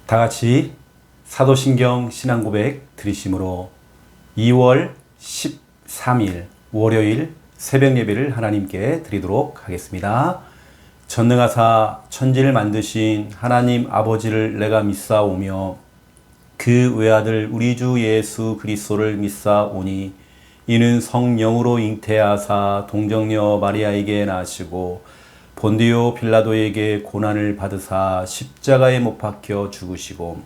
다 같이 사도신경 신앙고백 드리심으로 2월 13일 월요일 새벽 예배를 하나님께 드리도록 하겠습니다. 전능하사 천지를 만드신 하나님 아버지를 내가 믿사오며 그 외아들 우리 주 예수 그리스도를 믿사오니 이는 성령으로 잉태하사 동정녀 마리아에게 나시고 본디오 빌라도에게 고난을 받으사 십자가에 못 박혀 죽으시고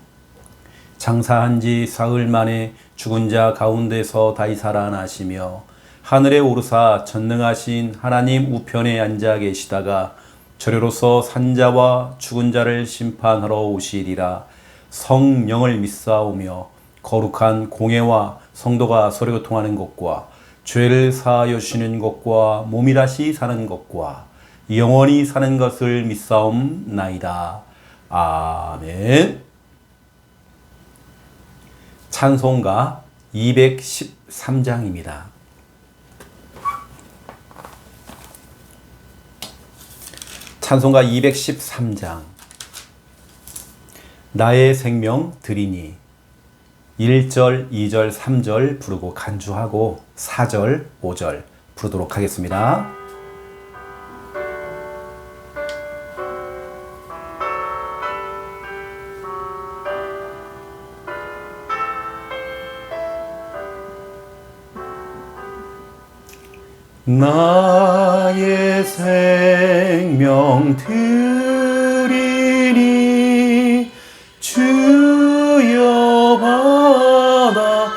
장사한 지 사흘 만에 죽은 자 가운데서 다시 살아나시며 하늘에 오르사 전능하신 하나님 우편에 앉아 계시다가 저리로서 산자와 죽은 자를 심판하러 오시리라. 성령을 믿사오며 거룩한 공회와 성도가 서로 교통하는 것과 죄를 사하여 주시는 것과 몸이 다시 사는 것과 영원히 사는 것을 믿사옵나이다. 아멘. 찬송가 213장입니다. 찬송가 213장. 나의 생명 드리니 1절, 2절, 3절 부르고 간주하고 4절, 5절 부르도록 하겠습니다. 나의 생명 드리니 주여 받아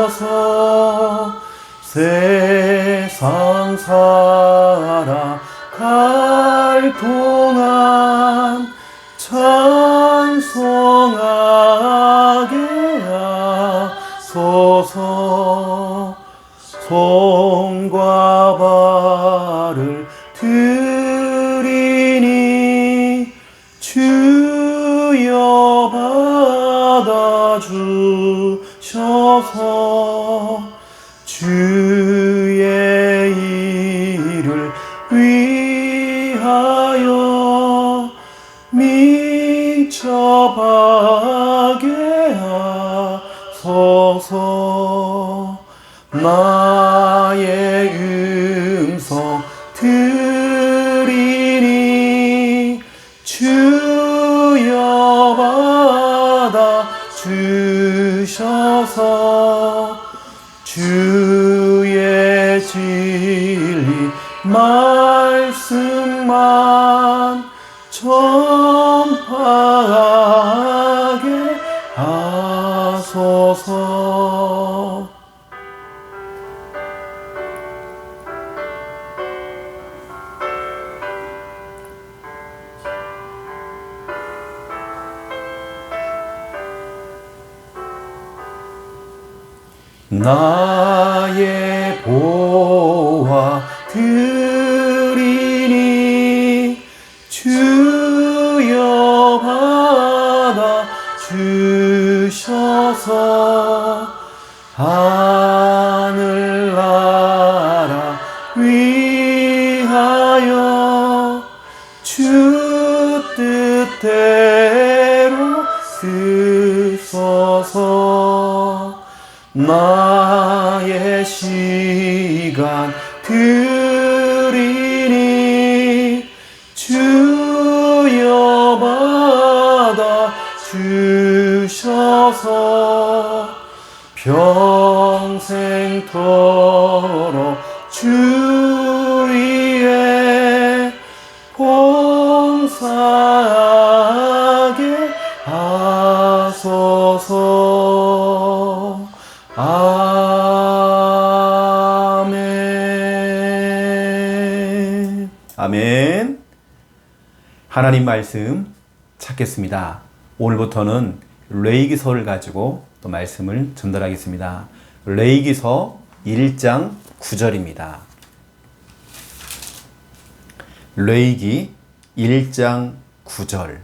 주셔서 세상 살아갈 동안 찬송하게 하소서. 손과 발을 드리니 주여 받아 주셔서 주의 일을 위하여 민첩하게 하소서. 나의 음성 드리니 주여 받아 주셔서 주의 진리 말씀만 전파하게 하소서. 나의 보화 드리니 주여 받아 주셔서 하늘나라 위하여 주 뜻대로 쓰소서. 나의 시간 드리니 주여 받아 주셔서 평생토록 주 위에 봉사하게 하소서. 아멘. 아멘. 하나님 말씀 찾겠습니다. 오늘부터는 레위기서를 가지고 또 말씀을 전달하겠습니다. 레위기서 1장 9절입니다. 레위기 1장 9절.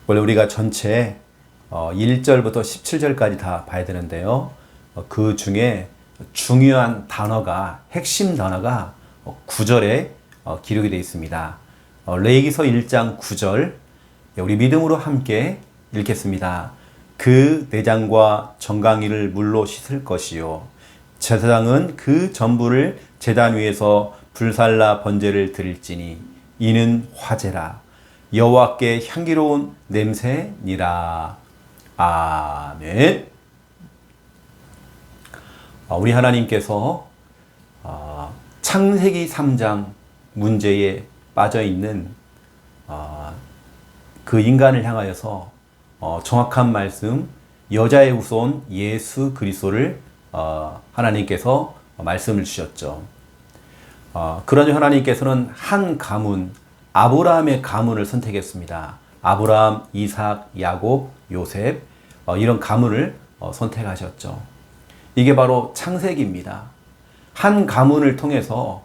원래 우리가 전체 1절부터 17절까지 다 봐야 되는데요. 그 중에 중요한 단어가, 핵심 단어가 9절에 기록이 되어 있습니다. 레위기서 1장 9절 우리 믿음으로 함께 읽겠습니다. 그 내장과 정강이를 물로 씻을 것이요 제사장은 그 전부를 제단 위에서 불살라 번제를 드릴지니 이는 화제라 여호와께 향기로운 냄새니라. 아멘. 우리 하나님께서 창세기 3장 문제에 빠져있는 그 인간을 향하여서 정확한 말씀, 여자의 후손 예수 그리스도를 하나님께서 말씀을 주셨죠. 그러니 하나님께서는 한 가문, 아브라함의 가문을 선택했습니다. 아브라함, 이삭, 야곱, 요셉 이런 가문을 선택하셨죠. 이게 바로 창세기입니다. 한 가문을 통해서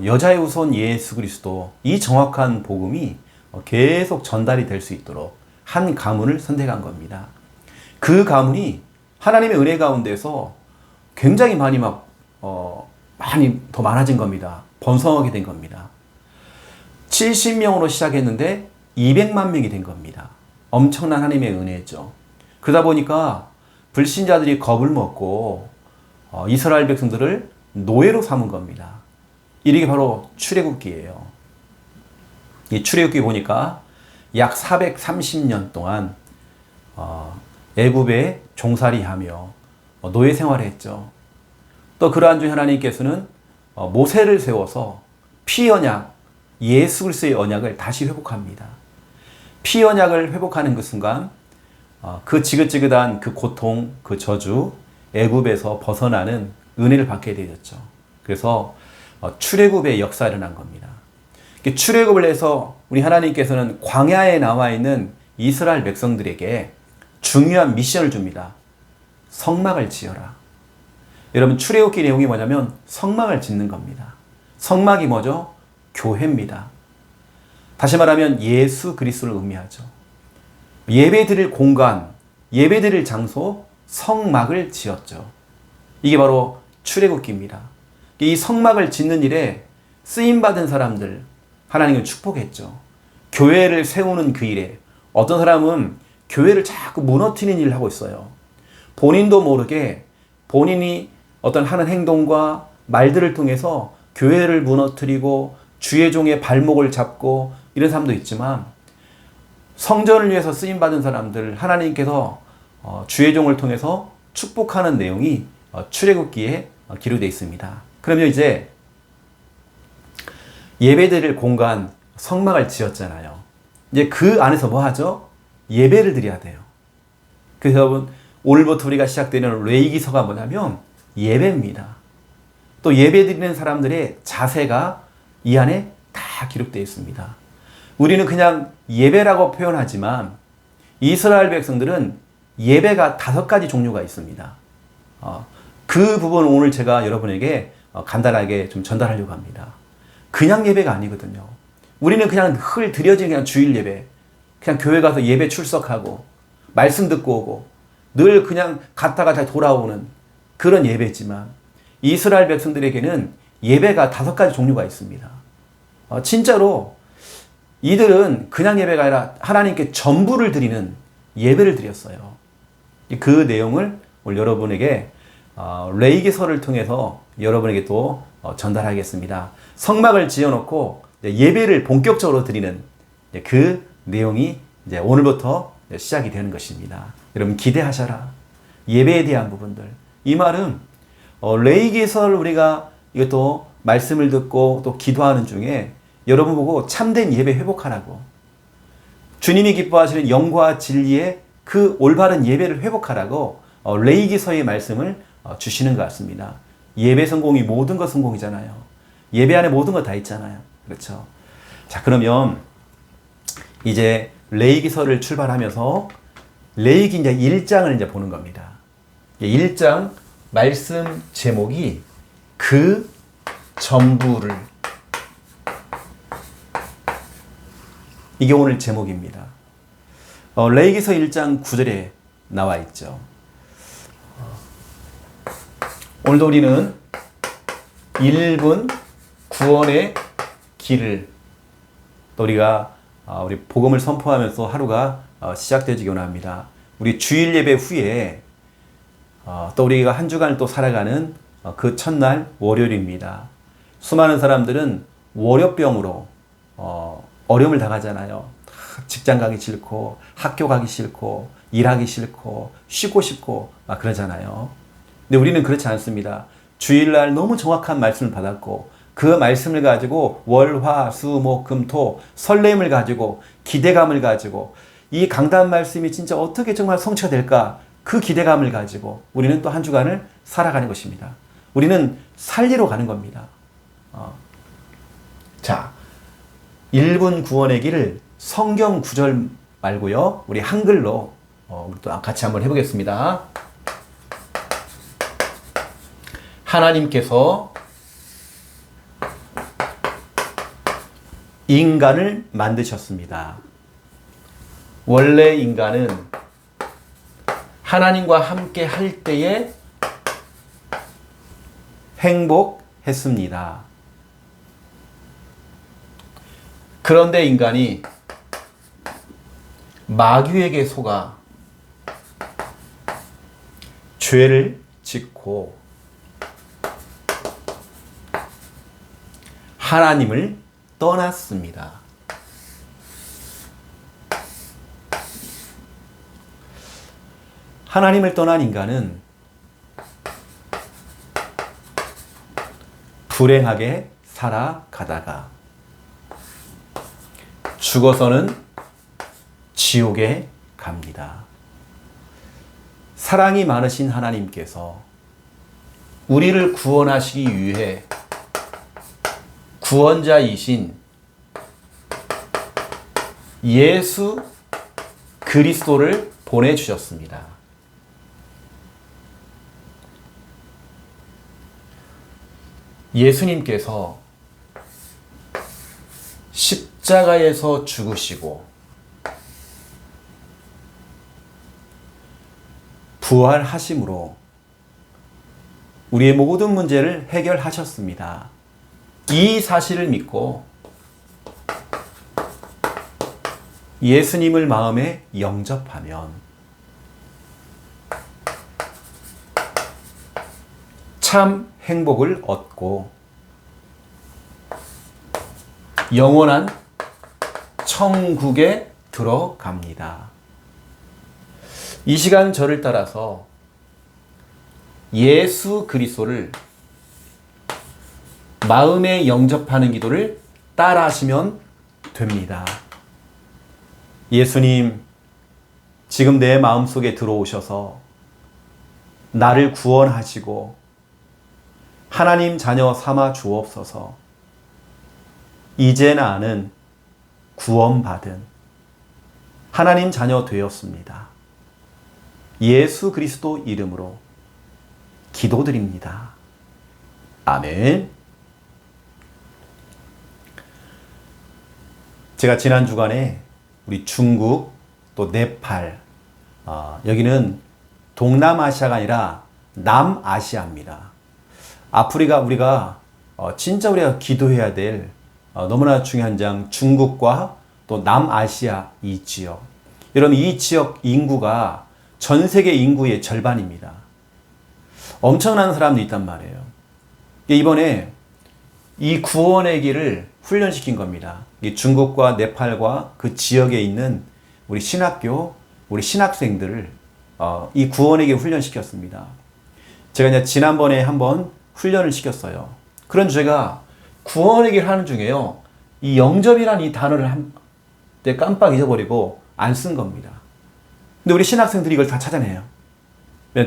여자의 후손 예수 그리스도 이 정확한 복음이 계속 전달이 될 수 있도록 한 가문을 선택한 겁니다. 그 가문이 하나님의 은혜 가운데서 굉장히 많이 많이 더 많아진 겁니다. 번성하게 된 겁니다. 70명으로 시작했는데 200만 명이 된 겁니다. 엄청난 하나님의 은혜죠. 그러다 보니까 불신자들이 겁을 먹고 이스라엘 백성들을 노예로 삼은 겁니다. 이게 바로 출애굽기예요. 이 출애굽기 보니까 약 430년 동안 애굽에 종살이하며 노예 생활을 했죠. 또 그러한 중에 하나님께서는 모세를 세워서 피 언약, 예수 그리스도의 언약을 다시 회복합니다. 피 언약을 회복하는 그 순간 그 지긋지긋한 그 고통, 그 저주, 애굽에서 벗어나는 은혜를 받게 되었죠. 그래서 출애굽의 역사가 일어난 겁니다. 출애굽을 해서 우리 하나님께서는 광야에 나와 있는 이스라엘 백성들에게 중요한 미션을 줍니다. 성막을 지어라. 여러분 출애굽기 내용이 뭐냐면 성막을 짓는 겁니다. 성막이 뭐죠? 교회입니다. 다시 말하면 예수 그리스도를 의미하죠. 예배드릴 공간, 예배드릴 장소, 성막을 지었죠. 이게 바로 출애굽기입니다. 이 성막을 짓는 일에 쓰임받은 사람들 하나님은 축복했죠. 교회를 세우는 그 일에 어떤 사람은 교회를 자꾸 무너뜨리는 일을 하고 있어요. 본인도 모르게 본인이 어떤 하는 행동과 말들을 통해서 교회를 무너뜨리고 주의 종의 발목을 잡고 이런 사람도 있지만 성전을 위해서 쓰임받은 사람들 하나님께서 주의 종을 통해서 축복하는 내용이 출애굽기에 기록되어 있습니다. 그러면 이제 예배드릴 공간 성막을 지었잖아요. 이제 그 안에서 뭐 하죠? 예배를 드려야 돼요. 그래서 여러분 오늘부터 우리가 시작되는 레위기서가 뭐냐면 예배입니다. 또 예배 드리는 사람들의 자세가 이 안에 다 기록되어 있습니다. 우리는 그냥 예배라고 표현하지만 이스라엘 백성들은 예배가 5가지 종류가 있습니다. 그 부분을 오늘 제가 여러분에게 간단하게 좀 전달하려고 합니다. 그냥 예배가 아니거든요. 우리는 그냥 늘 드려지는 그냥 주일 예배, 그냥 교회 가서 예배 출석하고 말씀 듣고 오고 늘 그냥 갔다가 다시 돌아오는 그런 예배지만 이스라엘 백성들에게는 예배가 5가지 종류가 있습니다. 진짜로 이들은 그냥 예배가 아니라 하나님께 전부를 드리는 예배를 드렸어요. 그 내용을 오늘 여러분에게 레위기서를 통해서 여러분에게 또 전달하겠습니다. 성막을 지어놓고 예배를 본격적으로 드리는 그 내용이 이제 오늘부터 시작이 되는 것입니다. 여러분 기대하셔라. 예배에 대한 부분들. 이 말은 레위기서를 우리가 이것도 말씀을 듣고 또 기도하는 중에 여러분 보고 참된 예배 회복하라고, 주님이 기뻐하시는 영과 진리의 그 올바른 예배를 회복하라고 레위기서의 말씀을 주시는 것 같습니다. 예배 성공이 모든 것 성공이잖아요. 예배 안에 모든 것 다 있잖아요. 그렇죠? 자, 그러면 이제 레위기서를 출발하면서 레위기 이제 1장을 이제 보는 겁니다. 1장 말씀 제목이 그 전부를, 이게 오늘 제목입니다. 레위기서 1장 9절에 나와 있죠. 오늘도 우리는 1분 구원의 길을 또 우리가 우리 복음을 선포하면서 하루가 시작되기 원합니다. 우리 주일 예배 후에 또 우리가 한 주간을 또 살아가는 그 첫날 월요일입니다. 수많은 사람들은 월요병으로 어려움을 당하잖아요. 직장 가기 싫고 학교 가기 싫고 일하기 싫고 쉬고 싶고 막 그러잖아요. 근데 우리는 그렇지 않습니다. 주일날 너무 정확한 말씀을 받았고 그 말씀을 가지고 월, 화, 수, 목, 금, 토 설렘을 가지고 기대감을 가지고 이 강단 말씀이 진짜 어떻게 정말 성취가 될까 그 기대감을 가지고 우리는 또 한 주간을 살아가는 것입니다. 우리는 살리러 가는 겁니다. 자, 1분 구원의 길을 성경 구절 말고요. 우리 한글로 우리 또 같이 한번 해보겠습니다. 하나님께서 인간을 만드셨습니다. 원래 인간은 하나님과 함께 할 때에 행복했습니다. 그런데 인간이 마귀에게 속아 죄를 짓고 하나님을 떠났습니다. 하나님을 떠난 인간은 불행하게 살아가다가 죽어서는 지옥에 갑니다. 사랑이 많으신 하나님께서 우리를 구원하시기 위해 구원자이신 예수 그리스도를 보내주셨습니다. 예수님께서 십자가에서 죽으시고 부활하심으로 우리의 모든 문제를 해결하셨습니다. 이 사실을 믿고 예수님을 마음에 영접하면 참 행복을 얻고 영원한 천국에 들어갑니다. 이 시간 저를 따라서 예수 그리스도를 마음에 영접하는 기도를 따라 하시면 됩니다. 예수님, 지금 내 마음속에 들어오셔서 나를 구원하시고 하나님 자녀 삼아 주옵소서. 이제 나는 구원받은 하나님 자녀 되었습니다. 예수 그리스도 이름으로 기도드립니다. 아멘. 제가 지난 주간에 우리 중국 또 네팔 여기는 동남아시아가 아니라 남아시아입니다. 아프리카 우리가 진짜 우리가 기도해야 될 너무나 중요한 장 중국과 또 남아시아 이 지역. 여러분 이 지역 인구가 전 세계 인구의 절반입니다. 엄청난 사람들이 있단 말이에요. 이번에 이 구원의 길을 훈련시킨 겁니다. 중국과 네팔과 그 지역에 있는 우리 신학교, 우리 신학생들을 이 구원의 길 훈련시켰습니다. 제가 이제 지난번에 한번 훈련을 시켰어요. 그런 제가 구원의 길 하는 중에요. 이 영접이라는 이 단어를 한때 깜빡 잊어버리고 안 쓴 겁니다. 근데 우리 신학생들이 이걸 다 찾아내요.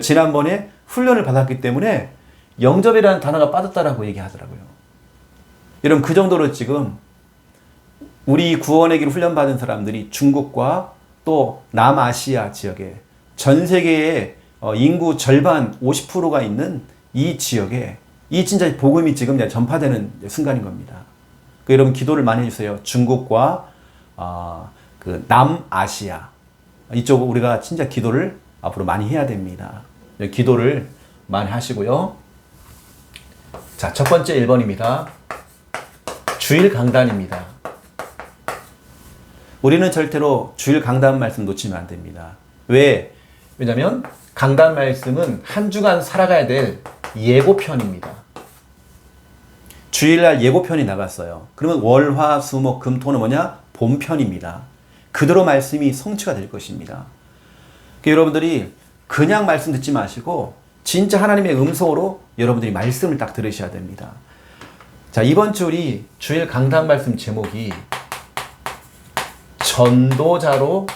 지난번에 훈련을 받았기 때문에 영접이라는 단어가 빠졌다라고 얘기하더라고요. 여러분 그 정도로 지금 우리 구원의 길 훈련받은 사람들이 중국과 또 남아시아 지역에 전 세계의 인구 절반 50%가 있는 이 지역에 이 진짜 복음이 지금 전파되는 순간인 겁니다. 여러분 기도를 많이 해주세요. 중국과 그 남아시아 이쪽 우리가 진짜 기도를 앞으로 많이 해야 됩니다. 기도를 많이 하시고요. 자, 첫 번째 1번입니다. 주일 강단입니다. 우리는 절대로 주일 강단 말씀 놓치면 안 됩니다. 왜? 왜냐면 강단 말씀은 한 주간 살아가야 될 예고편입니다. 주일날 예고편이 나갔어요. 그러면 월, 화, 수, 목, 금, 토는 뭐냐? 본편입니다. 그대로 말씀이 성취가 될 것입니다. 그러니까 여러분들이 그냥 말씀 듣지 마시고 진짜 하나님의 음성으로 여러분들이 말씀을 딱 들으셔야 됩니다. 자, 이번 주 우리 주일 강단 말씀 제목이 전도자로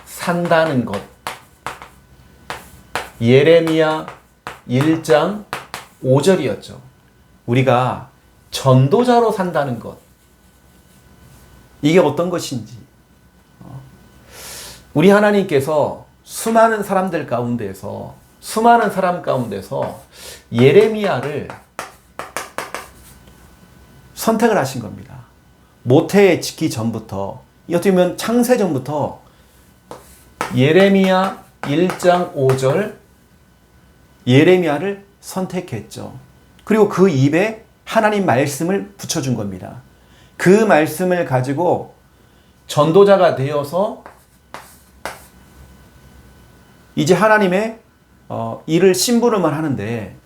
산다는 것. 예레미야 1장 5절이었죠. 우리가 전도자로 산다는 것. 이게 어떤 것인지. 우리 하나님께서 수많은 사람 가운데서 예레미야를 선택을 하신 겁니다. 모태에 짓기 전부터, 어떻게 보면 창세 전부터 예레미야 1장 5절 예레미야를 선택했죠. 그리고 그 입에 하나님 말씀을 붙여준 겁니다. 그 말씀을 가지고 전도자가 되어서 이제 하나님의 일을 심부름을 하는데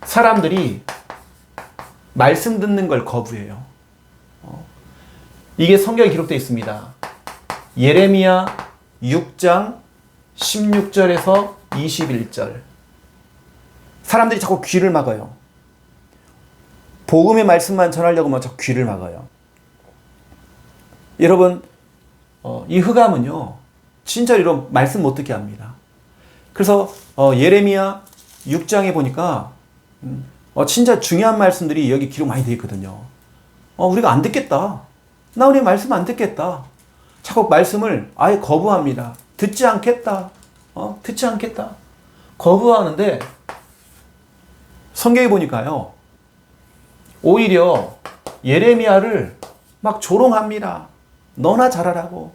사람들이 말씀 듣는 걸 거부해요. 이게 성경에 기록되어 있습니다. 예레미야 6장 16절에서 21절. 사람들이 자꾸 귀를 막아요. 복음의 말씀만 전하려고 하면 자꾸 귀를 막아요. 여러분, 이 흑암은요, 진짜 이런 말씀 못 듣게 합니다. 그래서 예레미야 6장에 보니까 진짜 중요한 말씀들이 여기 기록 많이 되어 있거든요. 우리가 안 듣겠다. 나 우리 말씀 안 듣겠다. 자꾸 말씀을 아예 거부합니다. 듣지 않겠다. 듣지 않겠다. 거부하는데 성경에 보니까요, 오히려 예레미야를 막 조롱합니다. 너나 잘하라고.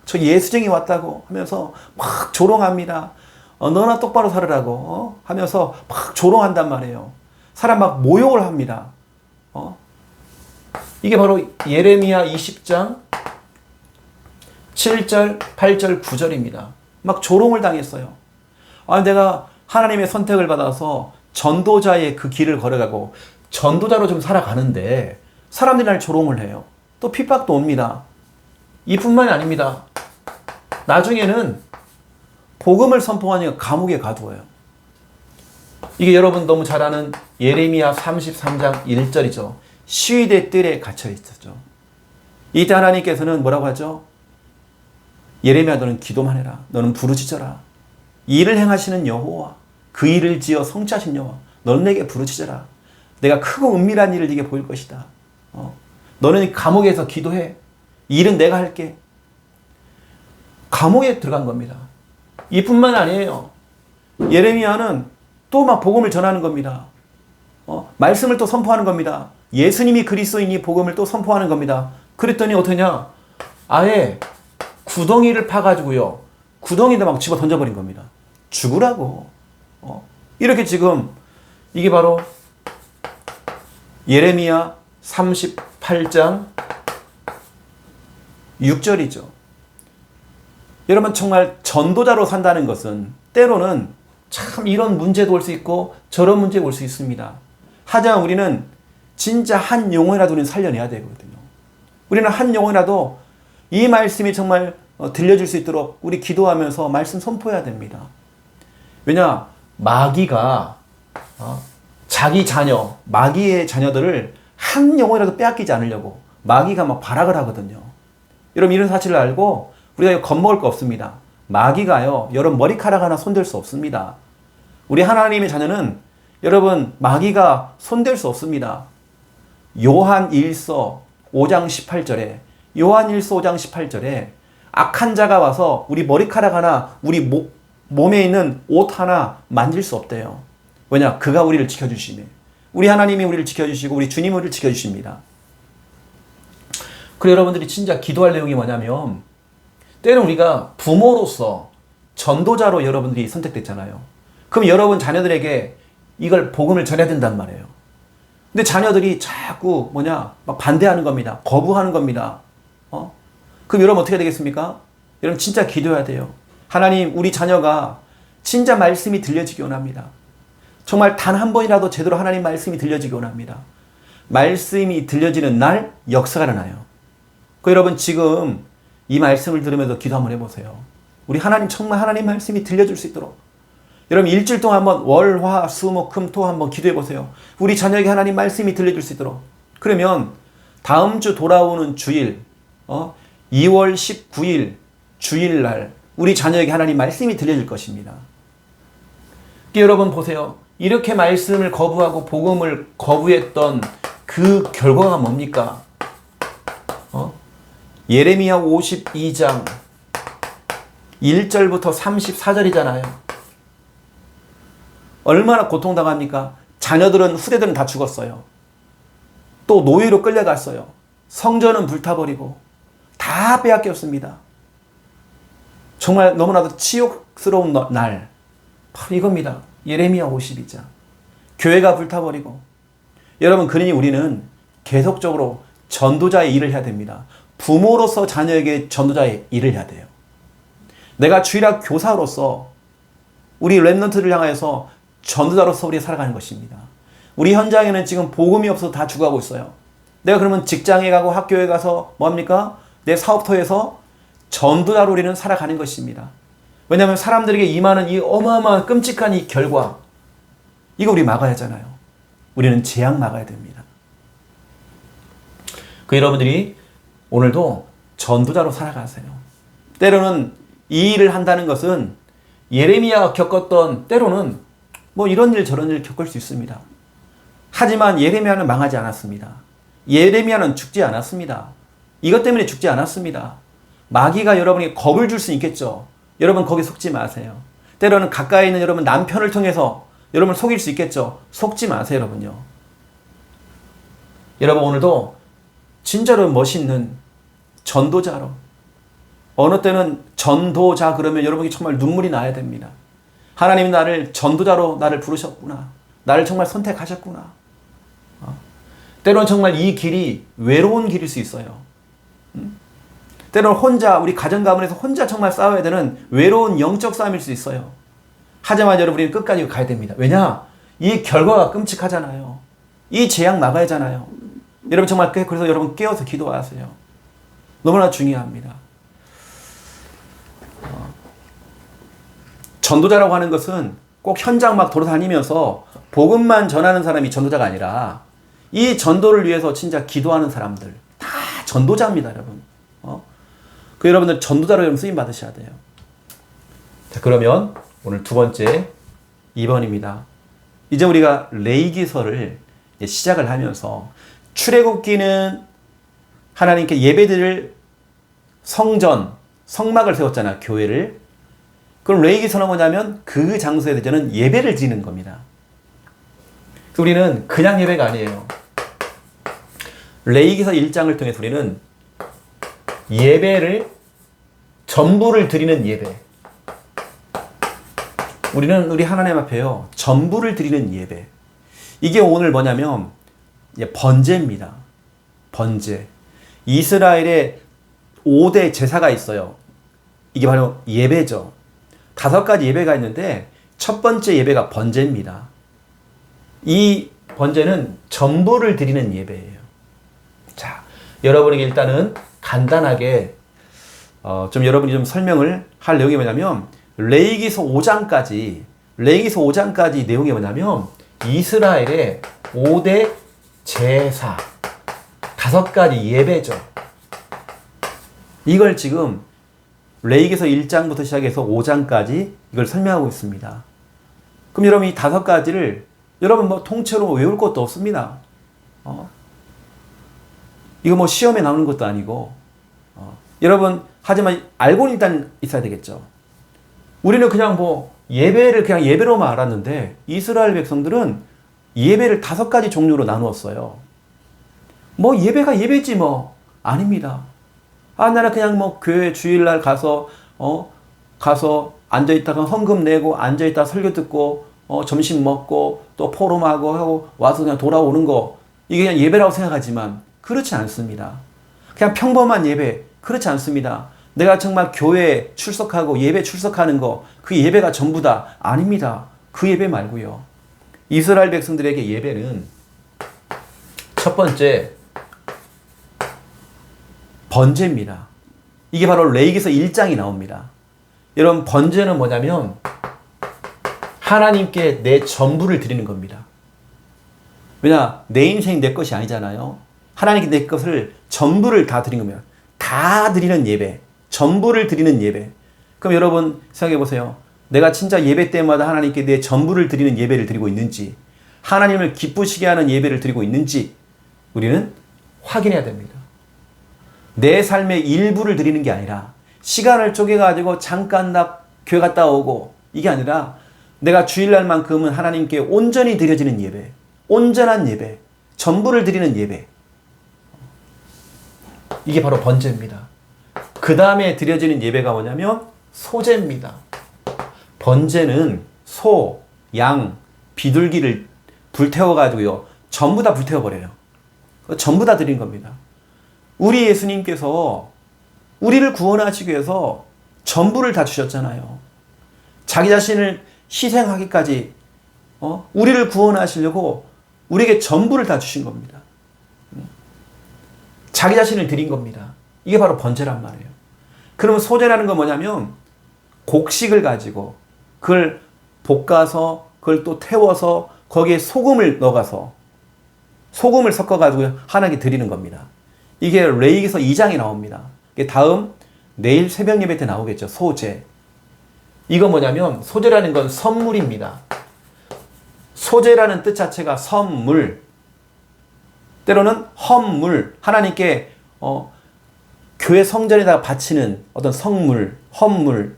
저 예수쟁이 왔다고 하면서 막 조롱합니다. 너나 똑바로 살으라고 하면서 막 조롱한단 말이에요. 사람 막 모욕을 합니다. 이게 바로 예레미야 20장 7절, 8절, 9절입니다. 막 조롱을 당했어요. 내가 하나님의 선택을 받아서 전도자의 그 길을 걸어가고 전도자로 좀 살아가는데 사람들이 날 조롱을 해요. 또 핍박도 옵니다. 이뿐만이 아닙니다. 나중에는 복음을 선포하니까 감옥에 가두어요. 이게 여러분 너무 잘 아는 예레미야 33장 1절이죠. 시위대 뜰에 갇혀 있었죠. 이때 하나님께서는 뭐라고 하죠? 예레미야, 너는 기도만 해라. 너는 부르짖어라. 일을 행하시는 여호와, 그 일을 지어 성취하신 여호와, 너는 내게 부르짖어라. 내가 크고 은밀한 일을 네게 보일 것이다. 너는 감옥에서 기도해. 일은 내가 할게. 감옥에 들어간 겁니다. 이뿐만 아니에요. 예레미야는 또 막 복음을 전하는 겁니다. 말씀을 또 선포하는 겁니다. 예수님이 그리스도이니 복음을 또 선포하는 겁니다. 그랬더니 어떠냐? 아예 구덩이를 파가지고요, 구덩이에다 막 집어 던져버린 겁니다. 죽으라고. 이렇게 지금 이게 바로 예레미야 38장 6절이죠. 여러분, 정말 전도자로 산다는 것은 때로는 참 이런 문제도 올 수 있고 저런 문제가 올 수 있습니다. 하지만 우리는 진짜 한 영혼이라도 우리는 살려내야 되거든요. 우리는 한 영혼이라도 이 말씀이 정말 들려줄 수 있도록 우리 기도하면서 말씀 선포해야 됩니다. 왜냐? 마귀가 자기 자녀, 마귀의 자녀들을 한 영혼이라도 빼앗기지 않으려고 마귀가 막 발악을 하거든요. 여러분, 이런 사실을 알고 우리가 겁먹을 거 없습니다. 마귀가요, 여러분 머리카락 하나 손댈 수 없습니다. 우리 하나님의 자녀는 여러분 마귀가 손댈 수 없습니다. 요한 1서 5장 18절에 악한 자가 와서 우리 머리카락 하나, 우리 몸에 있는 옷 하나 만질 수 없대요. 왜냐? 그가 우리를 지켜주시네. 우리 하나님이 우리를 지켜주시고 우리 주님이 우리를 지켜주십니다. 그래, 여러분들이 진짜 기도할 내용이 뭐냐면, 때는 우리가 부모로서 전도자로 여러분들이 선택됐잖아요. 그럼 여러분 자녀들에게 이걸 복음을 전해야 된단 말이에요. 근데 자녀들이 자꾸 막 반대하는 겁니다. 거부하는 겁니다. 그럼 여러분 어떻게 되겠습니까? 여러분 진짜 기도해야 돼요. 하나님, 우리 자녀가 진짜 말씀이 들려지기 원합니다. 정말 단 한 번이라도 제대로 하나님 말씀이 들려지기 원합니다. 말씀이 들려지는 날 역사가 일어나요. 여러분 지금 이 말씀을 들으면서 기도 한번 해보세요. 우리 하나님, 정말 하나님 말씀이 들려줄 수 있도록 여러분 일주일 동안 한번 월, 화, 수, 목, 금, 토 한번 기도해 보세요. 우리 자녀에게 하나님 말씀이 들려줄 수 있도록. 그러면 다음 주 돌아오는 주일 2월 19일 주일날 우리 자녀에게 하나님 말씀이 들려질 것입니다. 여러분 보세요. 이렇게 말씀을 거부하고 복음을 거부했던 그 결과가 뭡니까? 예레미야 52장 1절부터 34절이잖아요. 얼마나 고통당합니까? 자녀들은, 후대들은 다 죽었어요. 또 노예로 끌려갔어요. 성전은 불타버리고 다 빼앗겼습니다. 정말 너무나도 치욕스러운 날, 바로 이겁니다. 예레미야 52장. 교회가 불타버리고. 여러분, 그러니 우리는 계속적으로 전도자의 일을 해야 됩니다. 부모로서 자녀에게 전도자의 일을 해야 돼요. 내가 주일학 교사로서 우리 랩런트를 향해서 전도자로서 우리가 살아가는 것입니다. 우리 현장에는 지금 복음이 없어서 다 죽어가고 있어요. 내가 그러면 직장에 가고 학교에 가서 뭐합니까? 내 사업터에서 전도자로 우리는 살아가는 것입니다. 왜냐하면 사람들에게 임하는 이 어마어마한 끔찍한 이 결과, 이거 우리 막아야 하잖아요. 우리는 재앙 막아야 됩니다. 여러분들이 오늘도 전도자로 살아가세요. 때로는 이 일을 한다는 것은 예레미야가 겪었던, 때로는 이런 일 저런 일 겪을 수 있습니다. 하지만 예레미야는 망하지 않았습니다. 예레미야는 죽지 않았습니다. 이것 때문에 죽지 않았습니다. 마귀가 여러분에게 겁을 줄 수 있겠죠. 여러분 거기 속지 마세요. 때로는 가까이 있는 여러분 남편을 통해서 여러분을 속일 수 있겠죠. 속지 마세요, 여러분요. 여러분 오늘도 진짜로 멋있는 전도자로, 어느 때는 전도자 그러면 여러분이 정말 눈물이 나야 됩니다. 하나님이 나를 전도자로 나를 부르셨구나. 나를 정말 선택하셨구나. 때로는 정말 이 길이 외로운 길일 수 있어요. 때로는 혼자, 우리 가정 가문에서 혼자 정말 싸워야 되는 외로운 영적 싸움일 수 있어요. 하지만 여러분, 우리는 끝까지 가야 됩니다. 왜냐? 이 결과가 끔찍하잖아요. 이 재앙 막아야 하잖아요. 여러분 정말 그래서 여러분 깨어서 기도하세요. 너무나 중요합니다. 전도자라고 하는 것은 꼭 현장 막 돌아다니면서 복음만 전하는 사람이 전도자가 아니라 이 전도를 위해서 진짜 기도하는 사람들 다 전도자입니다, 여러분. 여러분들 전도자로 여러분 쓰임 받으셔야 돼요. 자, 그러면 오늘 두 번째 2번입니다. 이제 우리가 레위기서를 시작을 하면서 출애굽기는 하나님께 예배드릴 성전, 성막을 세웠잖아요, 교회를. 그럼 레위기서는 뭐냐면 그 장소에 저는 예배를 드리는 겁니다. 그래서 우리는 그냥 예배가 아니에요. 레위기서 1장을 통해서 우리는 예배를 전부를 드리는 예배. 우리는 우리 하나님 앞에요, 전부를 드리는 예배. 이게 오늘 뭐냐면 번제입니다. 번제. 이스라엘에 5대 제사가 있어요. 이게 바로 예배죠. 5가지 예배가 있는데 첫 번째 예배가 번제입니다. 이 번제는 전부를 드리는 예배예요. 자, 여러분에게 일단은 간단하게 좀 여러분이 좀 설명을 할 내용이 뭐냐면 레위기서 5장까지 내용이 뭐냐면 이스라엘의 5대 제사 5가지 예배죠. 이걸 지금 레위기서 1장부터 시작해서 5장까지 이걸 설명하고 있습니다. 그럼 여러분 이 5가지를 여러분 통째로 외울 것도 없습니다. 이거 시험에 나오는 것도 아니고 여러분, 하지만 알고는 일단 있어야 되겠죠. 우리는 그냥 예배를 그냥 예배로만 알았는데 이스라엘 백성들은 예배를 5가지 종류로 나누었어요. 예배가 예배지 아닙니다. 나는 그냥 교회 주일날 가서 앉아있다가 헌금 내고 앉아있다가 설교 듣고 점심 먹고 또 포럼하고 하고 와서 그냥 돌아오는 거, 이게 그냥 예배라고 생각하지만 그렇지 않습니다. 그냥 평범한 예배, 그렇지 않습니다. 내가 정말 교회에 출석하고 예배 출석하는 거, 그 예배가 전부다. 아닙니다. 그 예배 말고요. 이스라엘 백성들에게 예배는 첫 번째 번제입니다. 이게 바로 레위기서 1장이 나옵니다. 여러분, 번제는 뭐냐면 하나님께 내 전부를 드리는 겁니다. 왜냐? 내 인생이 내 것이 아니잖아요. 하나님께 내 것을 전부를 다 드린 겁니다. 다 드리는 예배, 전부를 드리는 예배. 그럼 여러분 생각해 보세요. 내가 진짜 예배 때마다 하나님께 내 전부를 드리는 예배를 드리고 있는지, 하나님을 기쁘시게 하는 예배를 드리고 있는지 우리는 확인해야 됩니다. 내 삶의 일부를 드리는 게 아니라 시간을 쪼개가지고 잠깐 나 교회 갔다 오고, 이게 아니라 내가 주일날만큼은 하나님께 온전히 드려지는 예배, 온전한 예배, 전부를 드리는 예배. 이게 바로 번제입니다. 그 다음에 드려지는 예배가 뭐냐면 소제입니다. 번제는 소, 양, 비둘기를 불태워가지고요, 전부 다 불태워버려요. 전부 다 드린 겁니다. 우리 예수님께서 우리를 구원하시기 위해서 전부를 다 주셨잖아요. 자기 자신을 희생하기까지 우리를 구원하시려고 우리에게 전부를 다 주신 겁니다. 자기 자신을 드린 겁니다. 이게 바로 번제란 말이에요. 그러면 소제라는 건 뭐냐면 곡식을 가지고 그걸 볶아서 그걸 또 태워서 거기에 소금을 넣어가서 소금을 섞어가지고 하나님께 드리는 겁니다. 이게 레위기서 2장에 나옵니다. 이게 다음 내일 새벽 예배 때 나오겠죠. 소제. 이거 뭐냐면 소제라는 건 선물입니다. 소제라는 뜻 자체가 선물, 때로는 헌물, 하나님께 교회 성전에다가 바치는 어떤 성물, 헌물.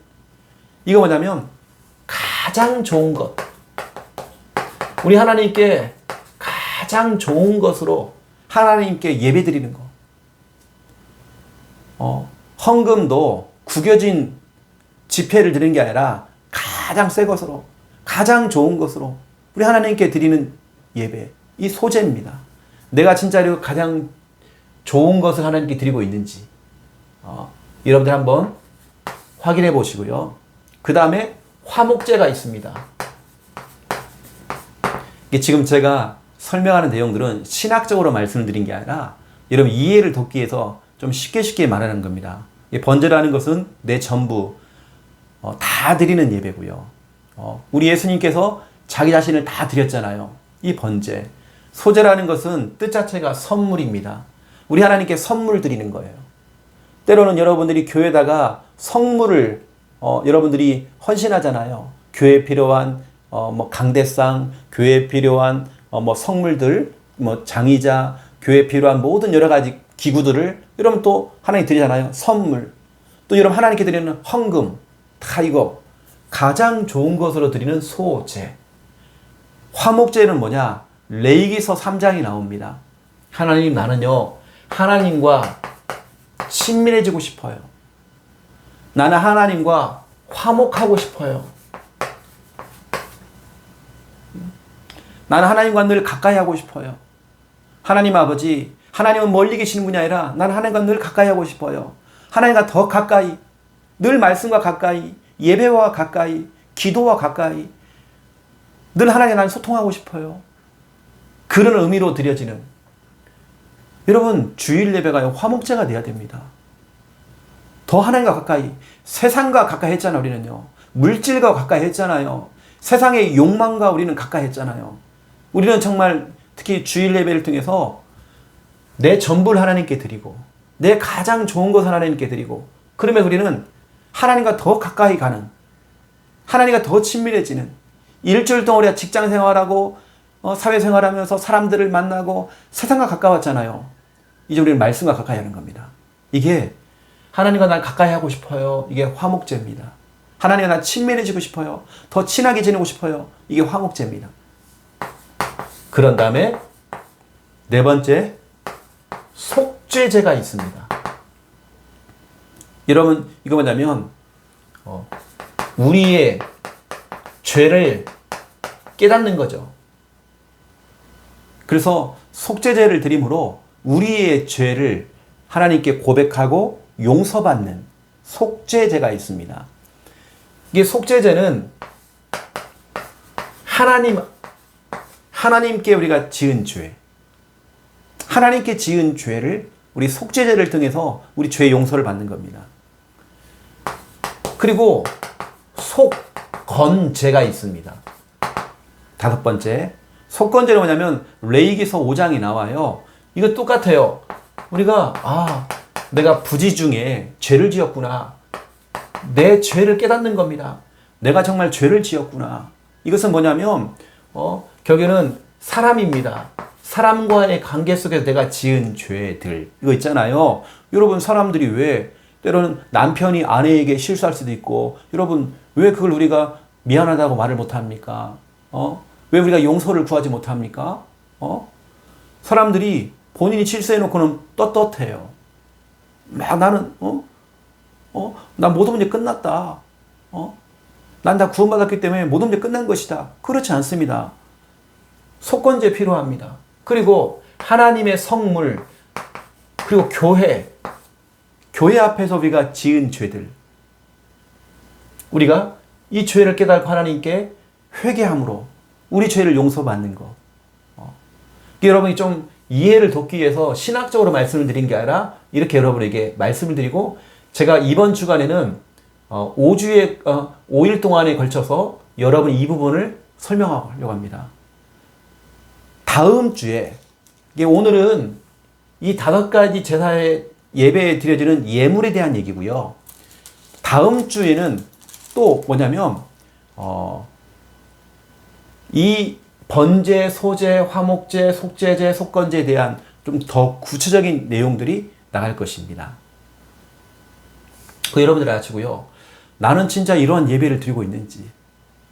이거 뭐냐면 가장 좋은 것, 우리 하나님께 가장 좋은 것으로 하나님께 예배드리는 거. 헌금도 구겨진 지폐를 드리는 게 아니라 가장 새 것으로, 가장 좋은 것으로 우리 하나님께 드리는 예배, 이 소제입니다. 내가 진짜로 가장 좋은 것을 하나님께 드리고 있는지 여러분들 한번 확인해 보시고요. 그 다음에 화목제가 있습니다. 이게 지금 제가 설명하는 내용들은 신학적으로 말씀을 드린 게 아니라 여러분 이해를 돕기 위해서 좀 쉽게 말하는 겁니다. 번제라는 것은 내 전부 다 드리는 예배고요. 우리 예수님께서 자기 자신을 다 드렸잖아요. 이 번제. 소제라는 것은 뜻 자체가 선물입니다. 우리 하나님께 선물을 드리는 거예요. 때로는 여러분들이 교회에다가 성물을 여러분들이 헌신하잖아요. 교회에 필요한 뭐 강대상, 교회에 필요한 뭐 성물들, 뭐 장의자, 교회에 필요한 모든 여러 가지 기구들을 여러분 또 하나님 드리잖아요. 선물. 또 여러분 하나님께 드리는 헌금. 다 이거 가장 좋은 것으로 드리는 소제. 화목제는 뭐냐? 레위기서 3장이 나옵니다. 하나님, 나는요 하나님과 친밀해지고 싶어요. 나는 하나님과 화목하고 싶어요. 나는 하나님과 늘 가까이 하고 싶어요. 하나님 아버지, 하나님은 멀리 계시는 분이 아니라 나는 하나님과 늘 가까이 하고 싶어요. 하나님과 더 가까이, 늘 말씀과 가까이, 예배와 가까이, 기도와 가까이, 늘 하나님과 나는 소통하고 싶어요. 그런 의미로 드려지는, 여러분 주일 예배가 화목제가 돼야 됩니다. 더 하나님과 가까이, 세상과 가까이 했잖아요. 우리는요 물질과 가까이 했잖아요. 세상의 욕망과 우리는 가까이 했잖아요. 우리는 정말 특히 주일 예배를 통해서 내 전부를 하나님께 드리고 내 가장 좋은 것을 하나님께 드리고, 그러면 우리는 하나님과 더 가까이 가는, 하나님과 더 친밀해지는, 일주일 동안 우리가 직장 생활하고 사회생활하면서 사람들을 만나고 세상과 가까웠잖아요. 이제 우리는 말씀과 가까이 하는 겁니다. 이게 하나님과 난 가까이 하고 싶어요. 이게 화목제입니다. 하나님과 난 친밀해지고 싶어요. 더 친하게 지내고 싶어요. 이게 화목제입니다. 그런 다음에 네 번째, 속죄제가 있습니다. 여러분 이거 뭐냐면 우리의 죄를 깨닫는 거죠. 그래서 속죄제를 드림으로 우리의 죄를 하나님께 고백하고 용서받는 속죄제가 있습니다. 이게 속죄제는 하나님께 우리가 지은 죄, 하나님께 지은 죄를 우리 속죄제를 통해서 우리 죄 용서를 받는 겁니다. 그리고 속건제가 있습니다. 다섯 번째, 속건제는 뭐냐면 레위기서 5장이 나와요. 이거 똑같아요. 우리가 내가 부지 중에 죄를 지었구나. 내 죄를 깨닫는 겁니다. 내가 정말 죄를 지었구나. 이것은 뭐냐면 결국에는 사람입니다. 사람과의 관계 속에서 내가 지은 죄들 이거 있잖아요. 여러분 사람들이 왜 때로는 남편이 아내에게 실수할 수도 있고 여러분 왜 그걸 우리가 미안하다고 말을 못합니까? 왜 우리가 용서를 구하지 못합니까? 사람들이 본인이 실수해놓고는 떳떳해요. 막 나는 난 모든 문제 끝났다. 난 다 구원받았기 때문에 모든 문제 끝난 것이다. 그렇지 않습니다. 속건제 필요합니다. 그리고 하나님의 성물, 그리고 교회 앞에서 우리가 지은 죄들, 우리가 이 죄를 깨닫고 하나님께 회개함으로 우리 죄를 용서받는 것. 여러분이 좀 이해를 돕기 위해서 신학적으로 말씀을 드린 게 아니라 이렇게 여러분에게 말씀을 드리고, 제가 이번 주간에는 5일 동안에 걸쳐서 여러분 이 부분을 설명하려고 합니다. 다음 주에, 오늘은 이 5가지 제사의 예배에 드려지는 예물에 대한 얘기고요. 다음 주에는 또 뭐냐면 이 번제, 소제, 화목제, 속죄제, 속건제에 대한 좀 더 구체적인 내용들이 나갈 것입니다. 여러분들 아시고요. 나는 진짜 이러한 예배를 드리고 있는지,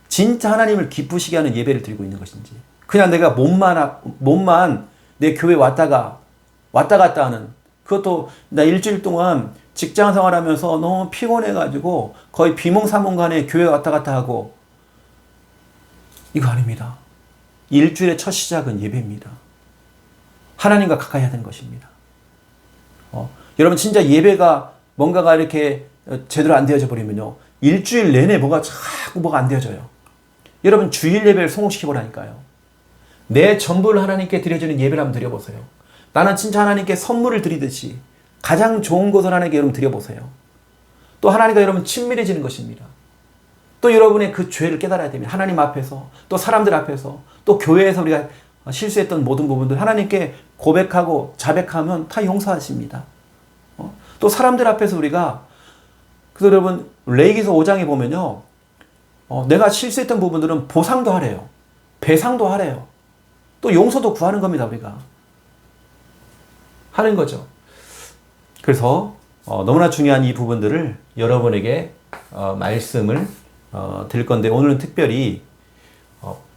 진짜 하나님을 기쁘시게 하는 예배를 드리고 있는 것인지, 그냥 내가 몸만 내 교회 왔다 갔다 하는, 그것도 나 일주일 동안 직장 생활하면서 너무 피곤해가지고 거의 비몽사몽간에 교회 왔다 갔다 하고, 이거 아닙니다. 일주일의 첫 시작은 예배입니다. 하나님과 가까이 하는 것입니다. 여러분 진짜 예배가 뭔가가 이렇게 제대로 안 되어져 버리면요, 일주일 내내 자꾸 안 되어져요. 여러분 주일 예배를 성공시켜 보라니까요. 내 전부를 하나님께 드려지는 예배를 한번 드려보세요. 나는 진짜 하나님께 선물을 드리듯이 가장 좋은 것을 하나님께 여러분 드려보세요. 또 하나님과 여러분 친밀해지는 것입니다. 또 여러분의 그 죄를 깨달아야 됩니다. 하나님 앞에서, 또 사람들 앞에서, 또 교회에서 우리가 실수했던 모든 부분들 하나님께 고백하고 자백하면 다 용서하십니다. 또 사람들 앞에서 우리가, 그래서 여러분 레위기서 5장에 보면요, 내가 실수했던 부분들은 보상도 하래요. 배상도 하래요. 또 용서도 구하는 겁니다. 우리가 하는 거죠. 그래서 너무나 중요한 이 부분들을 여러분에게 말씀을 드릴 건데, 오늘은 특별히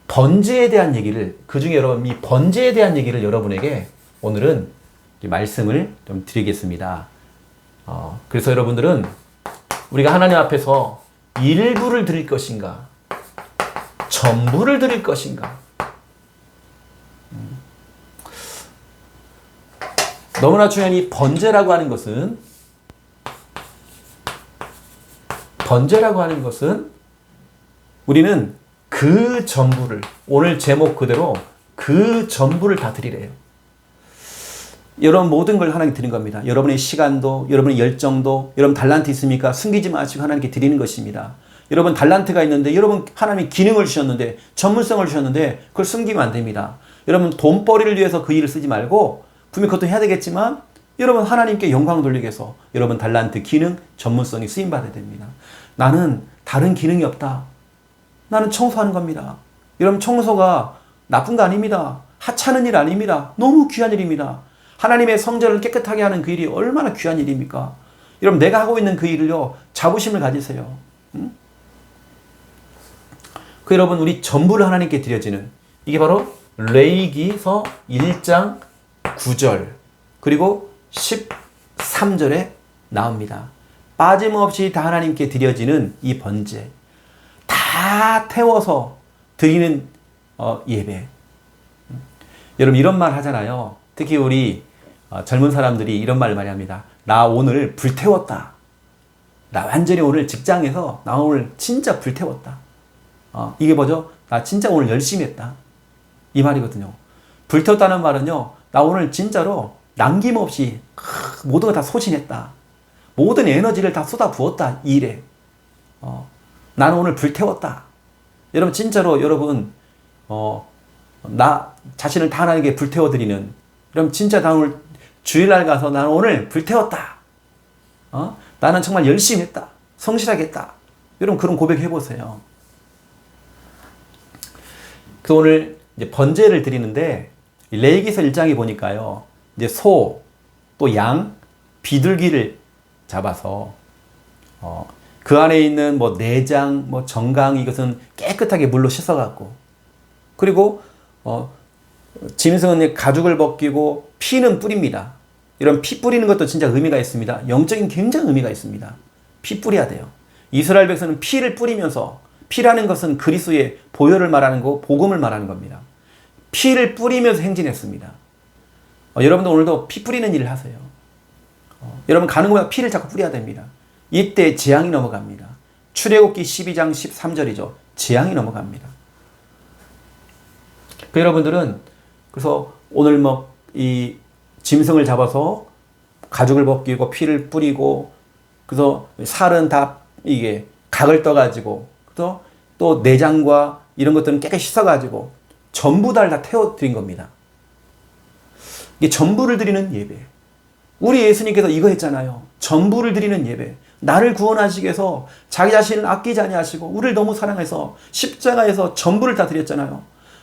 번제에 대한 얘기를, 그중에 여러분 이 번제에 대한 얘기를 여러분에게 오늘은 말씀을 좀 드리겠습니다. 그래서 여러분들은 우리가 하나님 앞에서 일부를 드릴 것인가, 전부를 드릴 것인가. 너무나 중요한 이 번제라고 하는 것은, 우리는 그 전부를, 오늘 제목 그대로 그 전부를 다 드리래요. 여러분 모든 걸 하나님께 드린 겁니다. 여러분의 시간도, 여러분의 열정도, 여러분 달란트 있습니까? 숨기지 마시고 하나님께 드리는 것입니다. 여러분 달란트가 있는데, 여러분 하나님이 기능을 주셨는데, 전문성을 주셨는데 그걸 숨기면 안 됩니다. 여러분 돈벌이를 위해서 그 일을 쓰지 말고, 분명히 그것도 해야 되겠지만 여러분 하나님께 영광 돌리기 위해서 여러분 달란트, 기능, 전문성이 쓰임받아야 됩니다. 나는 다른 기능이 없다. 나는 청소하는 겁니다. 여러분 청소가 나쁜 거 아닙니다. 하찮은 일 아닙니다. 너무 귀한 일입니다. 하나님의 성전을 깨끗하게 하는 그 일이 얼마나 귀한 일입니까? 여러분 내가 하고 있는 그 일을요, 자부심을 가지세요. 여러분 우리 전부를 하나님께 드려지는, 이게 바로 레위기서 1장 9절 그리고 13절에 나옵니다. 빠짐없이 다 하나님께 드려지는 이 번제, 다 태워서 드리는 예배. 여러분 이런 말 하잖아요. 특히 우리 젊은 사람들이 이런 말을 많이 합니다. 나 오늘 불태웠다. 나 완전히 오늘 직장에서 나 오늘 진짜 불태웠다. 이게 뭐죠? 나 진짜 오늘 열심히 했다. 이 말이거든요. 불태웠다는 말은요. 나 오늘 진짜로 남김없이 모든 걸 다 소진했다. 모든 에너지를 다 쏟아부었다. 이 일에. 나는 오늘 불태웠다. 여러분 진짜로 여러분 나 자신을 다 하나님께 불태워드리는, 그럼 진짜 나 오늘 주일날 가서 나는 오늘 불태웠다. 나는 정말 열심히 했다. 성실하게 했다. 여러분 그런 고백 해보세요. 그래서 오늘 이제 번제를 드리는데 레위기서 1장에 보니까요. 이제 소, 또 양, 비둘기를 잡아서 그 안에 있는 뭐 내장, 뭐 정강 이것은 깨끗하게 물로 씻어갖고, 그리고 짐승은 가죽을 벗기고 피는 뿌립니다. 이런 피 뿌리는 것도 진짜 의미가 있습니다. 영적인 굉장히 의미가 있습니다. 피 뿌려야 돼요. 이스라엘 백성은 피를 뿌리면서, 피라는 것은 그리스도의 보혈을 말하는 거, 복음을 말하는 겁니다. 피를 뿌리면서 행진했습니다. 여러분도 오늘도 피 뿌리는 일을 하세요. 여러분 가는 곳마다 피를 자꾸 뿌려야 됩니다. 이때 재앙이 넘어갑니다. 출애굽기 12장 13절이죠. 재앙이 넘어갑니다. 그 여러분들은 그래서 오늘 뭐 이 짐승을 잡아서 가죽을 벗기고 피를 뿌리고, 그래서 살은 다 이게 각을 떠가지고, 그래서 또 내장과 이런 것들은 깨끗이 씻어가지고 전부 다 태워드린 겁니다. 이게 전부를 드리는 예배. 우리 예수님께서 이거 했잖아요. 전부를 드리는 예배. 나를 구원하시기 위해서 자기 자신을 아끼지 아니하시고 우리를 너무 사랑해서 십자가에서 전부를 다 드렸잖아요.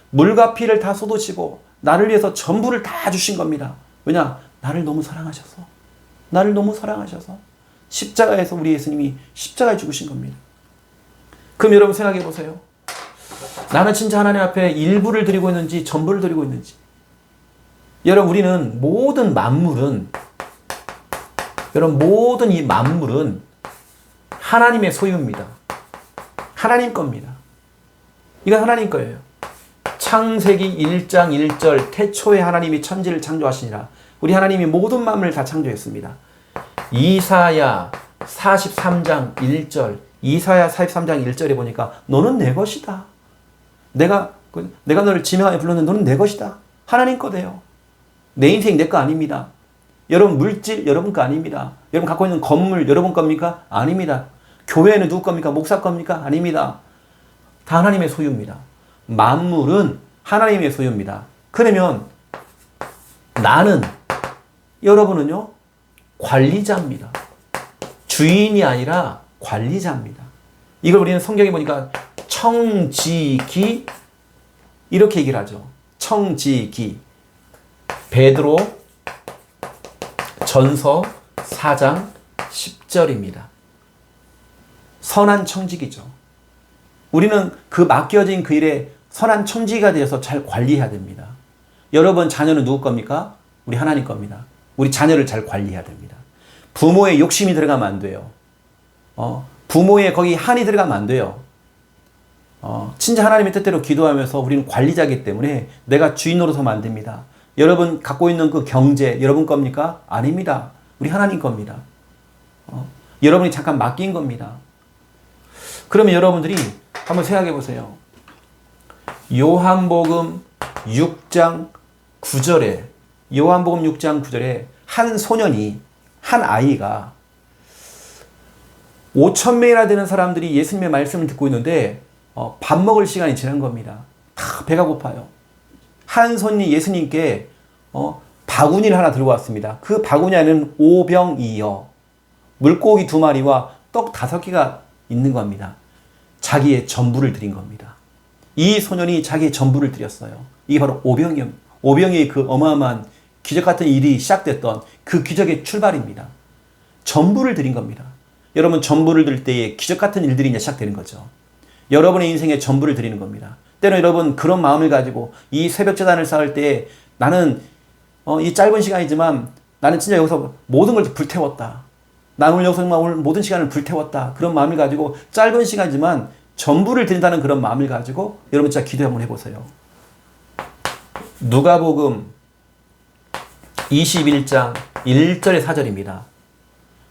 물과 피를 다 쏟으시고 나를 위해서 전부를 다 주신 겁니다. 왜냐? 나를 너무 사랑하셔서. 나를 너무 사랑하셔서 십자가에서 우리 예수님이 십자가에 죽으신 겁니다. 그럼 여러분 생각해 보세요. 나는 진짜 하나님 앞에 일부를 드리고 있는지 전부를 드리고 있는지. 여러분 우리는 모든 만물은, 여러분 모든 이 만물은 하나님의 소유입니다. 하나님 겁니다. 이건 하나님 거예요. 창세기 1장 1절 태초에 하나님이 천지를 창조하시니라. 우리 하나님이 모든 만물을 다 창조했습니다. 이사야 43장 1절, 이사야 43장 1절에 보니까 너는 내 것이다. 내가 너를 지명하여 불렀는데 너는 내 것이다. 하나님 거대요. 내 인생 내 거 아닙니다. 여러분 물질 여러분 거 아닙니다. 여러분 갖고 있는 건물 여러분 겁니까? 아닙니다. 교회는 누구 겁니까? 목사 겁니까? 아닙니다. 다 하나님의 소유입니다. 만물은 하나님의 소유입니다. 그러면 나는, 여러분은요, 관리자입니다. 주인이 아니라 관리자입니다. 이걸 우리는 성경에 보니까 청지기 이렇게 얘기를 하죠. 청지기. 베드로 전서 4장 10절입니다. 선한 청지기죠. 우리는 그 맡겨진 그 일에 선한 청지기가 되어서 잘 관리해야 됩니다. 여러분 자녀는 누구 겁니까? 우리 하나님 겁니다. 우리 자녀를 잘 관리해야 됩니다. 부모의 욕심이 들어가면 안 돼요. 부모의 거기 한이 들어가면 안 돼요. 진짜 하나님의 뜻대로 기도하면서 우리는 관리자이기 때문에 내가 주인 노릇하면 안 됩니다. 여러분 갖고 있는 그 경제 여러분 겁니까? 아닙니다. 우리 하나님 겁니다. 여러분이 잠깐 맡긴 겁니다. 그러면 여러분들이 한번 생각해 보세요. 요한복음 6장 9절에 요한복음 6장 9절에 한 소년이, 한 아이가 5,000명이나 되는 사람들이 예수님의 말씀을 듣고 있는데 밥 먹을 시간이 지난 겁니다. 다 배가 고파요. 한 손이 예수님께 바구니를 하나 들고 왔습니다. 그 바구니 안에는 오병이어, 물고기 2마리와 떡 5개가 있는 겁니다. 자기의 전부를 드린 겁니다. 이 소년이 자기의 전부를 드렸어요. 이게 바로 오병이어의 그 어마어마한 기적 같은 일이 시작됐던 그 기적의 출발입니다. 전부를 드린 겁니다. 여러분 전부를 드릴 때에 기적 같은 일들이 이제 시작되는 거죠. 여러분의 인생에 전부를 드리는 겁니다. 때로 여러분 그런 마음을 가지고 이 새벽 제단을 쌓을 때 나는 이 짧은 시간이지만 나는 진짜 여기서 모든 걸 불태웠다. 나는 오늘 여기서 오늘 모든 시간을 불태웠다. 그런 마음을 가지고 짧은 시간이지만 전부를 드린다는 그런 마음을 가지고 여러분 진짜 기도 한번 해보세요. 누가복음 21장 1절의 4절입니다.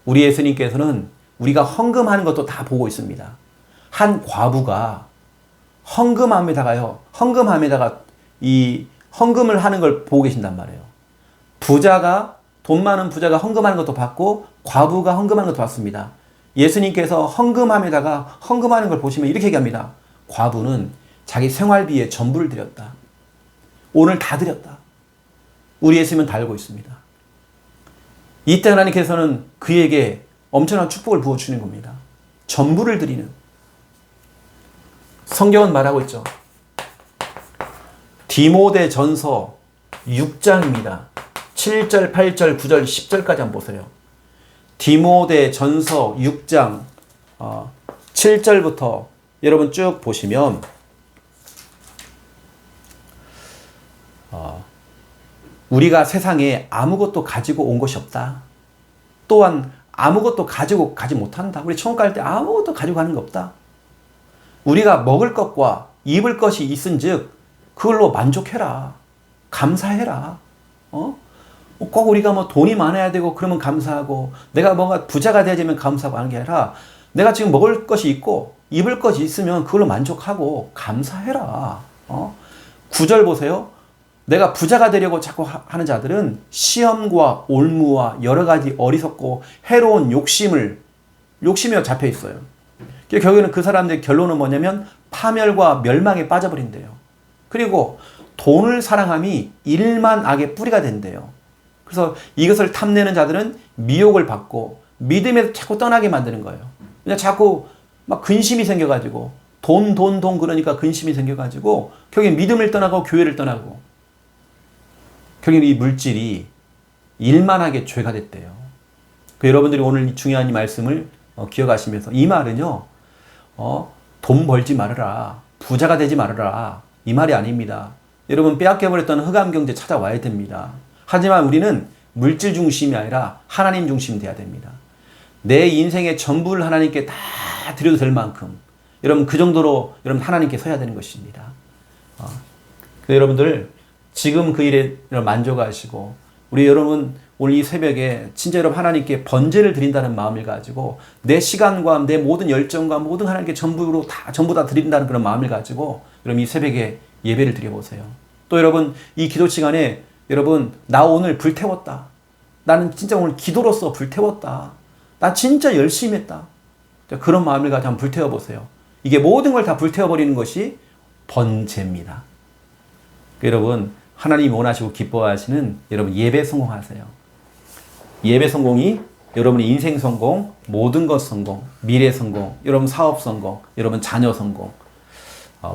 우리 예수님께서는 우리가 헌금하는 것도 다 보고 있습니다. 한 과부가 헌금함에다가 이 헌금을 하는 걸 보고 계신단 말이에요. 돈 많은 부자가 헌금하는 것도 봤고 과부가 헌금하는 것도 봤습니다. 예수님께서 헌금함에다가 헌금하는 걸 보시면 이렇게 얘기합니다. 과부는 자기 생활비에 전부를 드렸다. 오늘 다 드렸다. 우리 예수님은 다 알고 있습니다. 이때 하나님께서는 그에게 엄청난 축복을 부어주는 겁니다. 전부를 드리는. 성경은 말하고 있죠. 디모데전서 6장입니다. 7절, 8절, 9절, 10절까지 한번 보세요. 디모데전서 6장 7절부터 여러분 쭉 보시면 우리가 세상에 아무것도 가지고 온 것이 없다. 또한 아무것도 가지고 가지 못한다. 우리 천국 갈 때 아무것도 가지고 가는 거 없다. 우리가 먹을 것과 입을 것이 있은즉 그걸로 만족해라. 감사해라. 꼭 우리가 뭐 돈이 많아야 되고 그러면 감사하고 내가 뭔가 부자가 되면 감사하고 하는 게 아니라 내가 지금 먹을 것이 있고 입을 것이 있으면 그걸로 만족하고 감사해라. 9절 보세요. 내가 부자가 되려고 자꾸 하는 자들은 시험과 올무와 여러 가지 어리석고 해로운 욕심에 잡혀 있어요. 결국에는 그 사람들의 결론은 뭐냐면 파멸과 멸망에 빠져버린대요. 그리고 돈을 사랑함이 일만 악의 뿌리가 된대요. 그래서 이것을 탐내는 자들은 미혹을 받고 믿음에서 자꾸 떠나게 만드는 거예요. 그냥 자꾸 막 근심이 생겨가지고 돈 그러니까 근심이 생겨가지고 결국에 믿음을 떠나고 교회를 떠나고 결국에 이 물질이 일만하게 죄가 됐대요. 여러분들이 오늘 이 중요한 이 말씀을 기억하시면서 이 말은요. 돈 벌지 말아라. 부자가 되지 말아라. 이 말이 아닙니다. 여러분 빼앗겨버렸던 흑암경제 찾아와야 됩니다. 하지만 우리는 물질 중심이 아니라 하나님 중심이 돼야 됩니다. 내 인생의 전부를 하나님께 다 드려도 될 만큼 여러분 그 정도로 여러분 하나님께 서야 되는 것입니다. 여러분들 지금 그 일에 만족하시고 우리 여러분 오늘 이 새벽에 진짜 여러분 하나님께 번제를 드린다는 마음을 가지고 내 시간과 내 모든 열정과 모든 하나님께 전부 다 드린다는 그런 마음을 가지고 여러분 이 새벽에 예배를 드려보세요. 또 여러분 이 기도 시간에 여러분 나 오늘 불태웠다. 나는 진짜 오늘 기도로서 불태웠다. 나 진짜 열심히 했다. 그런 마음을 가지고 한번 불태워보세요. 이게 모든 걸 다 불태워버리는 것이 번제입니다. 여러분 하나님이 원하시고 기뻐하시는 여러분 예배 성공하세요. 예배 성공이 여러분의 인생 성공, 모든 것 성공, 미래 성공, 여러분 사업 성공, 여러분 자녀 성공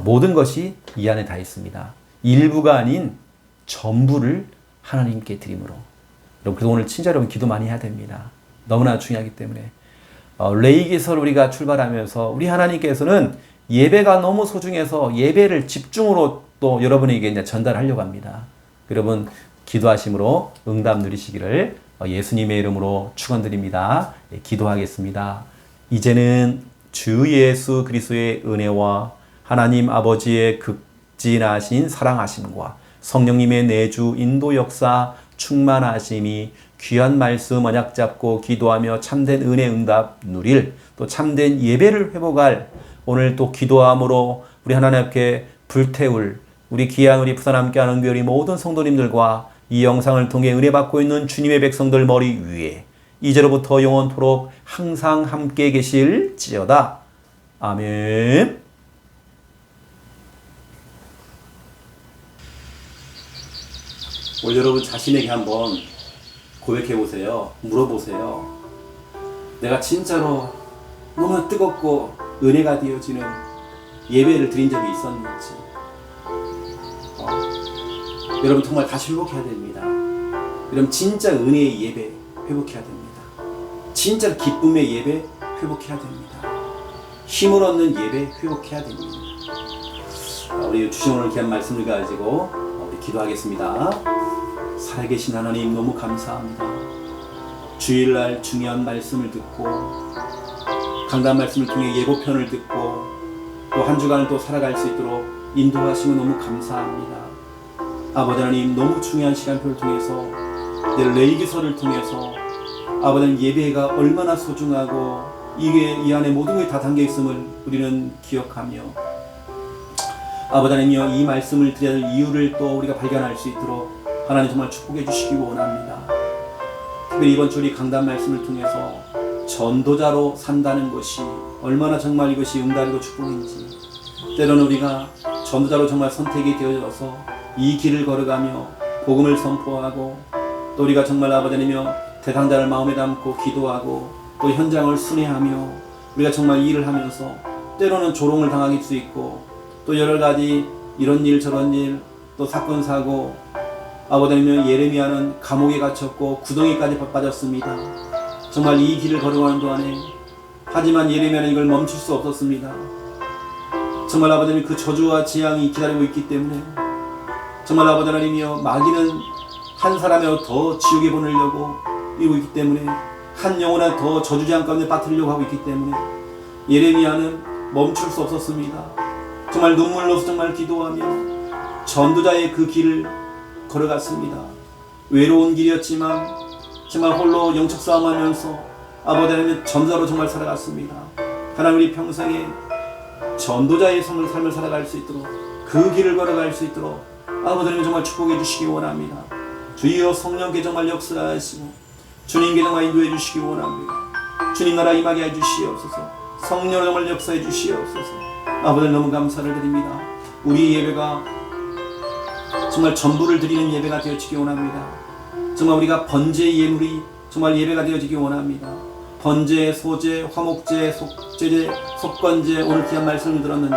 모든 것이 이 안에 다 있습니다. 일부가 아닌 전부를 하나님께 드림으로 여러분 그래서 오늘 진짜 여러분 기도 많이 해야 됩니다. 너무나 중요하기 때문에 레위기서를 우리가 출발하면서 우리 하나님께서는 예배가 너무 소중해서 예배를 집중으로 또 여러분에게 이제 전달하려고 합니다. 여러분 기도하심으로 응답 누리시기를 예수님의 이름으로 축원드립니다. 기도하겠습니다. 이제는 주 예수 그리스도의 은혜와 하나님 아버지의 극진하신 사랑하심과 성령님의 내주 인도 역사 충만하심이 귀한 말씀 언약 잡고 기도하며 참된 은혜 응답 누릴 또 참된 예배를 회복할 오늘 또 기도함으로 우리 하나님 앞에 불태울 우리 귀한 우리 부산 함께하는 교회 모든 성도님들과 이 영상을 통해 은혜 받고 있는 주님의 백성들 머리 위에 이제로부터 영원토록 항상 함께 계실지어다. 아멘. 오늘 여러분 자신에게 한번 고백해 보세요. 물어보세요. 내가 진짜로 너무 뜨겁고 은혜가 되어지는 예배를 드린 적이 있었는지. 여러분 정말 다시 회복해야 됩니다. 여러분 진짜 은혜의 예배 회복해야 됩니다. 진짜 기쁨의 예배 회복해야 됩니다. 힘을 얻는 예배 회복해야 됩니다. 우리 주신 오늘 귀한 말씀을 가지고 우리 기도하겠습니다. 살아계신 하나님 너무 감사합니다. 주일날 중요한 말씀을 듣고 강단 말씀을 통해 예고편을 듣고 또 한 주간을 또 살아갈 수 있도록 인도하시면 너무 감사합니다. 아버지 하나님, 너무 중요한 시간표를 통해서 내 레위기서를 통해서 아버지 하나님, 예배가 얼마나 소중하고 이게 이 안에 모든 것이 다 담겨 있음을 우리는 기억하며 아버지 하나님이여, 이 말씀을 드려야 할 이유를 또 우리가 발견할 수 있도록 하나님 정말 축복해 주시기 원합니다. 특별히 이번 주 우리 강단 말씀을 통해서 전도자로 산다는 것이 얼마나 정말 이것이 응답이고 축복인지, 때로는 우리가 전도자로 정말 선택이 되어져서 이 길을 걸어가며 복음을 선포하고 또 우리가 정말 아버지 하나님이여 대상자를 마음에 담고 기도하고 또 현장을 순회하며 우리가 정말 일을 하면서 때로는 조롱을 당할 수 있고 또 여러 가지 이런 일 저런 일 또 사건 사고, 아버지 하나님, 예레미야는 감옥에 갇혔고 구덩이까지 빠졌습니다. 정말 이 길을 걸어가는 동안에 하지만 예레미야는 이걸 멈출 수 없었습니다. 정말 아버지 하나님, 그 저주와 재앙이 기다리고 있기 때문에 정말 아버지 하나님이여, 마귀는 한 사람을 더 지옥에 보내려고 이러고 있기 때문에 한 영혼을 더 저주재앙 가운데 빠뜨리려고 하고 있기 때문에 예레미야는 멈출 수 없었습니다. 정말 눈물로서 정말 기도하며 전도자의 그 길을 걸어갔습니다. 외로운 길이었지만 정말 홀로 영적 싸움하면서 아버지 하나님 전도자로 정말 살아갔습니다. 하나님, 우리 평생에 전도자의 삶을 살아갈 수 있도록 그 길을 걸어갈 수 있도록 아버지 하나님 정말 축복해 주시기 원합니다. 주여, 성령께 정말 역사하시고 주님께 정말 인도해 주시기 원합니다. 주님 나라 임하게 해 주시옵소서. 성령 정말 역사해 주시옵소서. 아버지 너무 감사를 드립니다. 우리 예배가 정말 전부를 드리는 예배가 되어지기 원합니다. 정말 우리가 번제의 예물이 정말 예배가 되어지기 원합니다. 번제, 소제, 화목제, 속제제, 속건제, 오늘 귀한 말씀을 들었는데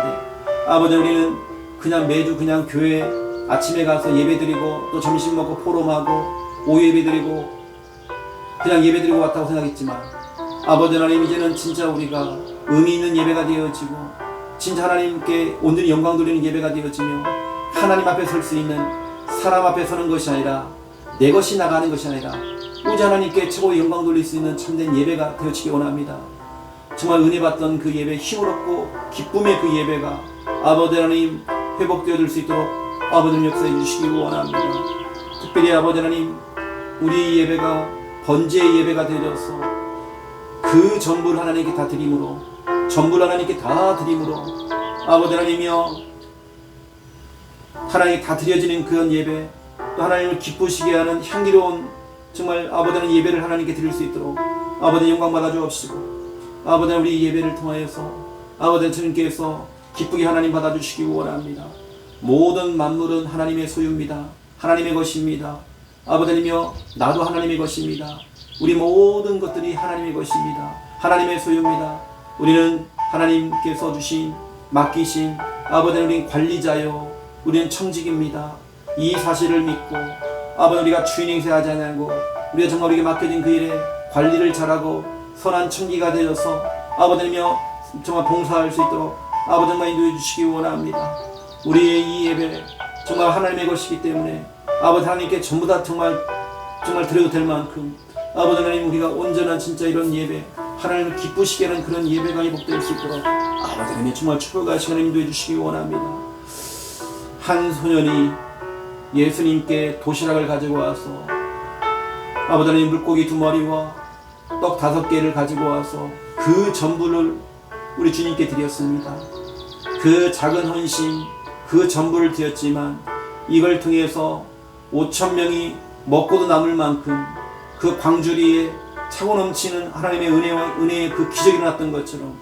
아버지, 우리는 그냥 매주 그냥 교회 아침에 가서 예배드리고 또 점심 먹고 포럼하고 오후 예배드리고 그냥 예배드리고 왔다고 생각했지만 아버지 하나님, 이제는 진짜 우리가 의미 있는 예배가 되어지고 진짜 하나님께 온전히 영광 돌리는 예배가 되어지며 하나님 앞에 설 수 있는, 사람 앞에 서는 것이 아니라 내 것이 나가는 것이 아니라 오직 하나님께 최고의 영광 돌릴 수 있는 참된 예배가 되어지기 원합니다. 정말 은혜 받던 그 예배, 힘을 얻고 기쁨의 그 예배가 아버지 하나님 회복되어질 수 있도록 아버지 역사해 주시기 원합니다. 특별히 아버지 하나님, 우리 예배가 번제의 예배가 되어져서 그 전부를 하나님께 다 드림으로, 전부를 하나님께 다 드림으로 아버지 하나님이여, 하나님께 다 드려지는 그런 예배, 또 하나님을 기쁘시게 하는 향기로운 정말 아버지 하나님 예배를 하나님께 드릴 수 있도록 아버지 영광 받아 주옵시고, 아버지 우리 예배를 통하여서 아버지 주님께서 기쁘게 하나님 받아 주시기 원합니다. 모든 만물은 하나님의 소유입니다. 하나님의 것입니다. 아버지 하나님이여, 나도 하나님의 것입니다. 우리 모든 것들이 하나님의 것입니다. 하나님의 소유입니다. 우리는 하나님께서 주신, 맡기신 아버지 우리 관리자요, 우리는 청직입니다. 이 사실을 믿고 아버지, 우리가 주인 행세하지 않고 우리가 정말 우리에게 맡겨진 그 일에 관리를 잘하고 선한 청기가 되어서 아버지며 정말 봉사할 수 있도록 아버지 정말 인도해 주시기 원합니다. 우리의 이 예배 정말 하나님의 것이기 때문에 아버지 하나님께 전부 다 정말 드려도 될 만큼 아버지 하나님, 우리가 온전한 진짜 이런 예배, 하나님을 기쁘시게 하는 그런 예배가 회복될 수 있도록 아버지 하나님 정말 축복하시고 인도해 주시기 원합니다. 한 소년이 예수님께 도시락을 가지고 와서 아버지 하나님 물고기 2마리와 떡 5개를 가지고 와서 그 전부를 우리 주님께 드렸습니다. 그 작은 헌신, 그 전부를 드렸지만 이걸 통해서 5,000명이 먹고도 남을 만큼 그 광주리에 차고 넘치는 하나님의 은혜의 그 기적이 일어났던 것처럼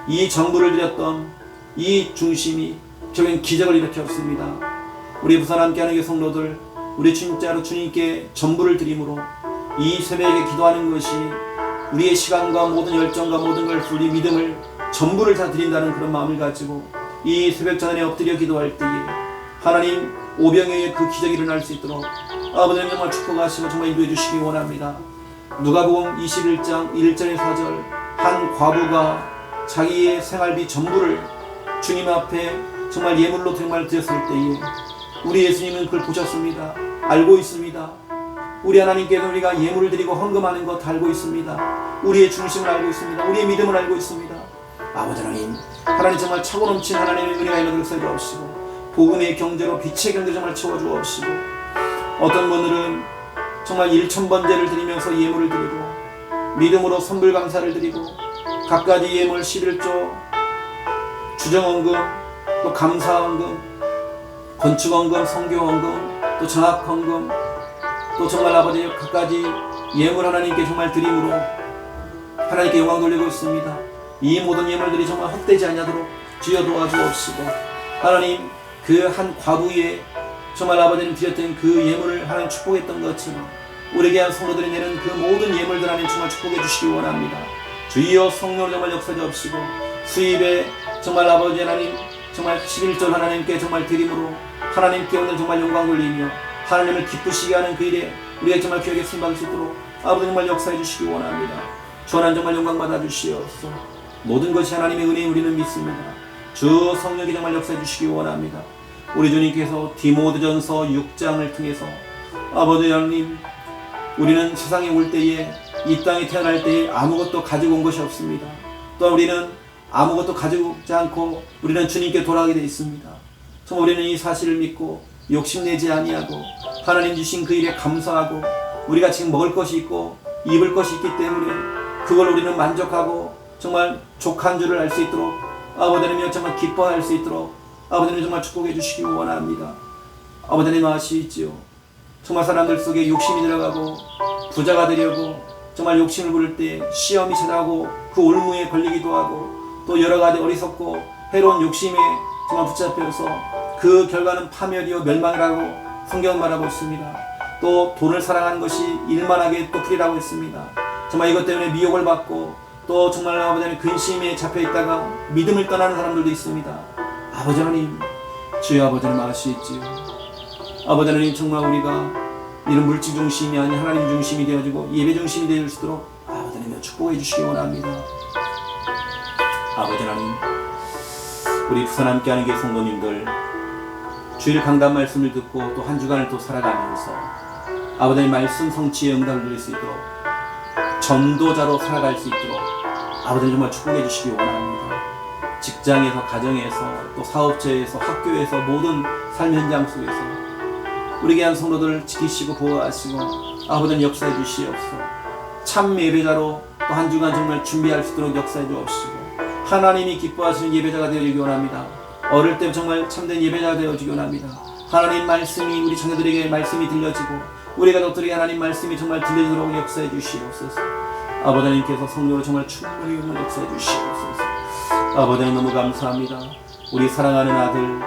이 전부를 드렸던 이 중심이 결국엔 기적을 일으켰습니다. 우리 부산 함께하는 교 성도들, 우리 진짜로 주님께 전부를 드림으로 이 새벽에 기도하는 것이 우리의 시간과 모든 열정과 모든 걸 우리 믿음을 전부를 다 드린다는 그런 마음을 가지고 이 새벽 전에 엎드려 기도할 때에 하나님 오병이어의 그 기적이 일어날 수 있도록 아버지 하나님 정말 축복하시고 정말 인도해 주시기 원합니다. 누가복음 21장 1절의 4절, 한 과부가 자기의 생활비 전부를 주님 앞에 정말 예물로 정말 드렸을 때에 우리 예수님은 그걸 보셨습니다. 알고 있습니다. 우리 하나님께서 우리가 예물을 드리고 헌금하는 것 알고 있습니다. 우리의 중심을 알고 있습니다. 우리의 믿음을 알고 있습니다. 아버지 하나님 정말 차고 넘친 하나님의 은혜가 있는 역사해 주옵시고 복음의 경제로 빛의 경제 정말 채워주옵시고, 어떤 분들은 정말 1,000번제를 드리면서 예물을 드리고 믿음으로 선불 감사를 드리고 갖가지 예물 11조, 주정원금, 또 감사원금, 건축원금, 성교원금, 또 장학헌금, 또 정말 아버지 갖가지 예물 하나님께 정말 드림으로 하나님께 영광 돌리고 있습니다. 이 모든 예물들이 정말 헛되지 않도록 주여 도와주옵시고, 하나님 그 한 과부에 정말 아버지님 드렸던 그 예물을 하나님 축복했던 것처럼 우리에게 한 성도들이 내는 그 모든 예물들 하나님 정말 축복해 주시기 원합니다. 주여 성령을 정말 역사해 주옵시고, 수입에 정말 아버지 하나님 정말 11절 하나님께 정말 드림으로 하나님께 오늘 정말 영광 돌리며 하나님을 기쁘시게 하는 그 일에 우리가 정말 기억에 쓰임받을 수 있도록 아버지 정말 역사해 주시기 원합니다. 주 하나님 정말 영광 받아 주시옵소서. 모든 것이 하나님의 은혜에 우리는 믿습니다. 주 성령이 정말 역사해 주시기 원합니다. 우리 주님께서 디모데전서 6장을 통해서 아버지 하나님, 우리는 세상에 올 때에, 이 땅에 태어날 때에 아무것도 가지고 온 것이 없습니다. 또 우리는 아무것도 가지고 오지 않고 우리는 주님께 돌아가게 되어 있습니다. 정말 우리는 이 사실을 믿고 욕심내지 아니하고 하나님 주신 그 일에 감사하고, 우리가 지금 먹을 것이 있고 입을 것이 있기 때문에 그걸 우리는 만족하고 정말 족한 줄을 알 수 있도록 아버지 하나님 정말 기뻐할 수 있도록 아버지 하나님 정말 축복해 주시기 원합니다. 아버지 하나님 아시지요? 정말 사람들 속에 욕심이 들어가고 부자가 되려고 정말 욕심을 부릴 때 시험이 찾아오고 그 올무에 걸리기도 하고 또 여러 가지 어리석고 해로운 욕심에 정말 붙잡혀서 그 결과는 파멸이요 멸망이라고 성경은 말하고 있습니다. 또 돈을 사랑하는 것이 일만하게 또 불이라고 했습니다. 정말 이것 때문에 미혹을 받고 또 정말 아버지 하나님 근심에 잡혀있다가 믿음을 떠나는 사람들도 있습니다. 아버지 하나님, 주여 아버지 하나님 아시지요? 아버지 하나님 정말 우리가 이런 물질 중심이 아닌 하나님 중심이 되어지고 예배 중심이 되어질 수 있도록 아버지 하나님 축복해 주시기 원합니다. 아버지 하나님, 우리 부산 함께하는 교회 성도님들 주일 강단 말씀을 듣고 또 한 주간을 또 살아가면서 아버지 하나님 말씀 성취의 응답을 누릴 수 있도록 전도자로 살아갈 수 있도록 아버지 하나님 정말 축복해 주시기 원합니다. 직장에서, 가정에서, 또 사업체에서, 학교에서, 모든 삶 현장 속에서 우리에게 한 성도들을 지키시고 보호하시고 아버지 하나님 역사해 주시옵소서. 참 예배자로 또 한 주간 정말 준비할 수 있도록 역사해 주옵시고 하나님이 기뻐하시는 예배자가 되어지기 원합니다. 어릴 때 정말 참된 예배자가 되어지기 원합니다. 하나님 말씀이 우리 자녀들에게 말씀이 들려지고 우리 가족들에게 하나님 말씀이 정말 들려지도록 역사해 주시옵소서. 아버지 하나님께서 성령으로 정말 충분히 역사해 주시옵소서. 아버지 하나님 너무 감사합니다. 우리 사랑하는 아들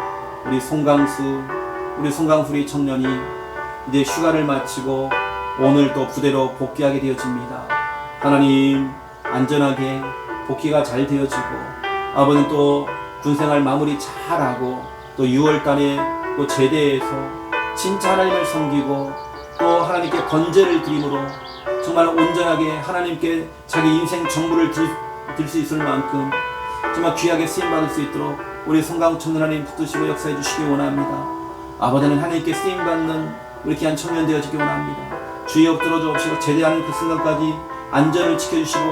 우리 송강수 우리 청년이 이제 휴가를 마치고 오늘 또 부대로 복귀하게 되어집니다. 하나님 안전하게 복귀가 잘 되어지고 아버지는 또 군생활 마무리 잘하고 또 6월달에 또 제대해서 진짜 하나님을 섬기고 또 하나님께 번제를 드림으로 정말 온전하게 하나님께 자기 인생 전부를 들 수 있을 만큼 정말 귀하게 쓰임받을 수 있도록 우리 송강 청년 하나님 붙드시고 역사해 주시기 원합니다. 아버지는 하나님께 쓰임받는 우리 귀한 청년 되어지기 원합니다. 주여 들어주옵시고 제대하는 그 순간까지 안전을 지켜주시고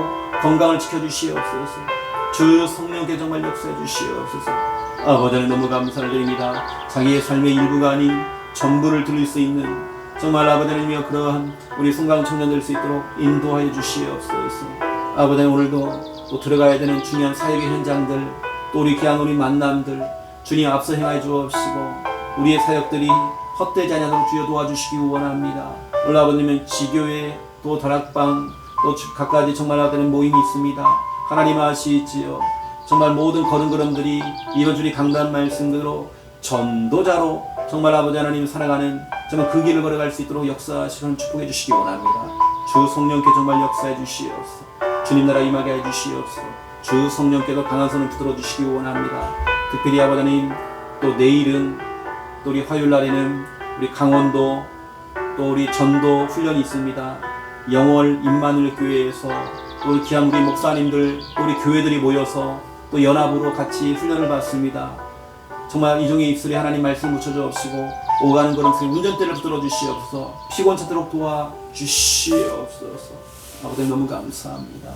건강을 지켜주시옵소서. 주 성령께 정말 역사해 주시옵소서. 아버지는 너무 감사를 드립니다. 자기의 삶의 일부가 아닌 전부를 드릴 수 있는 정말 아버지는요 그러한 우리 송강 청년 될 수 있도록 인도하여 주시옵소서. 아버지는 오늘도 또 들어가야 되는 중요한 사역의 현장들 또 우리 귀한 우리 만남들 주님 앞서 행하여 주옵시고 우리의 사역들이 헛되지 않도록 주여 도와주시기 원합니다. 오늘 아버님은 지교회 또 다락방 또 각가지 정말 아버지는 모임이 있습니다. 하나님 아시지요. 정말 모든 걸음걸음들이 이번 주리 강단 말씀대로 전도자로 정말 아버지 하나님 살아가는 정말 그 길을 걸어갈 수 있도록 역사하시고 축복해 주시기 원합니다. 주 성령께 정말 역사해 주시옵소서. 주님 나라 임하게 해 주시옵소서. 주 성령께도 강한 손을 붙들어 주시기 원합니다. 특별히 아버지 하나님 또 내일은 또 우리 화요일 날에는 우리 강원도 또 우리 전도 훈련이 있습니다. 영월 임마누엘 교회에서 또 우리 귀한 우리 목사님들 또 우리 교회들이 모여서 또 연합으로 같이 훈련을 받습니다. 정말 이종의 입술에 하나님 말씀 묻혀주옵시고 오가는 걸음속에 운전대를 붙들어 주시옵소서. 피곤찮도록 도와주시옵소서. 아버지 너무 감사합니다.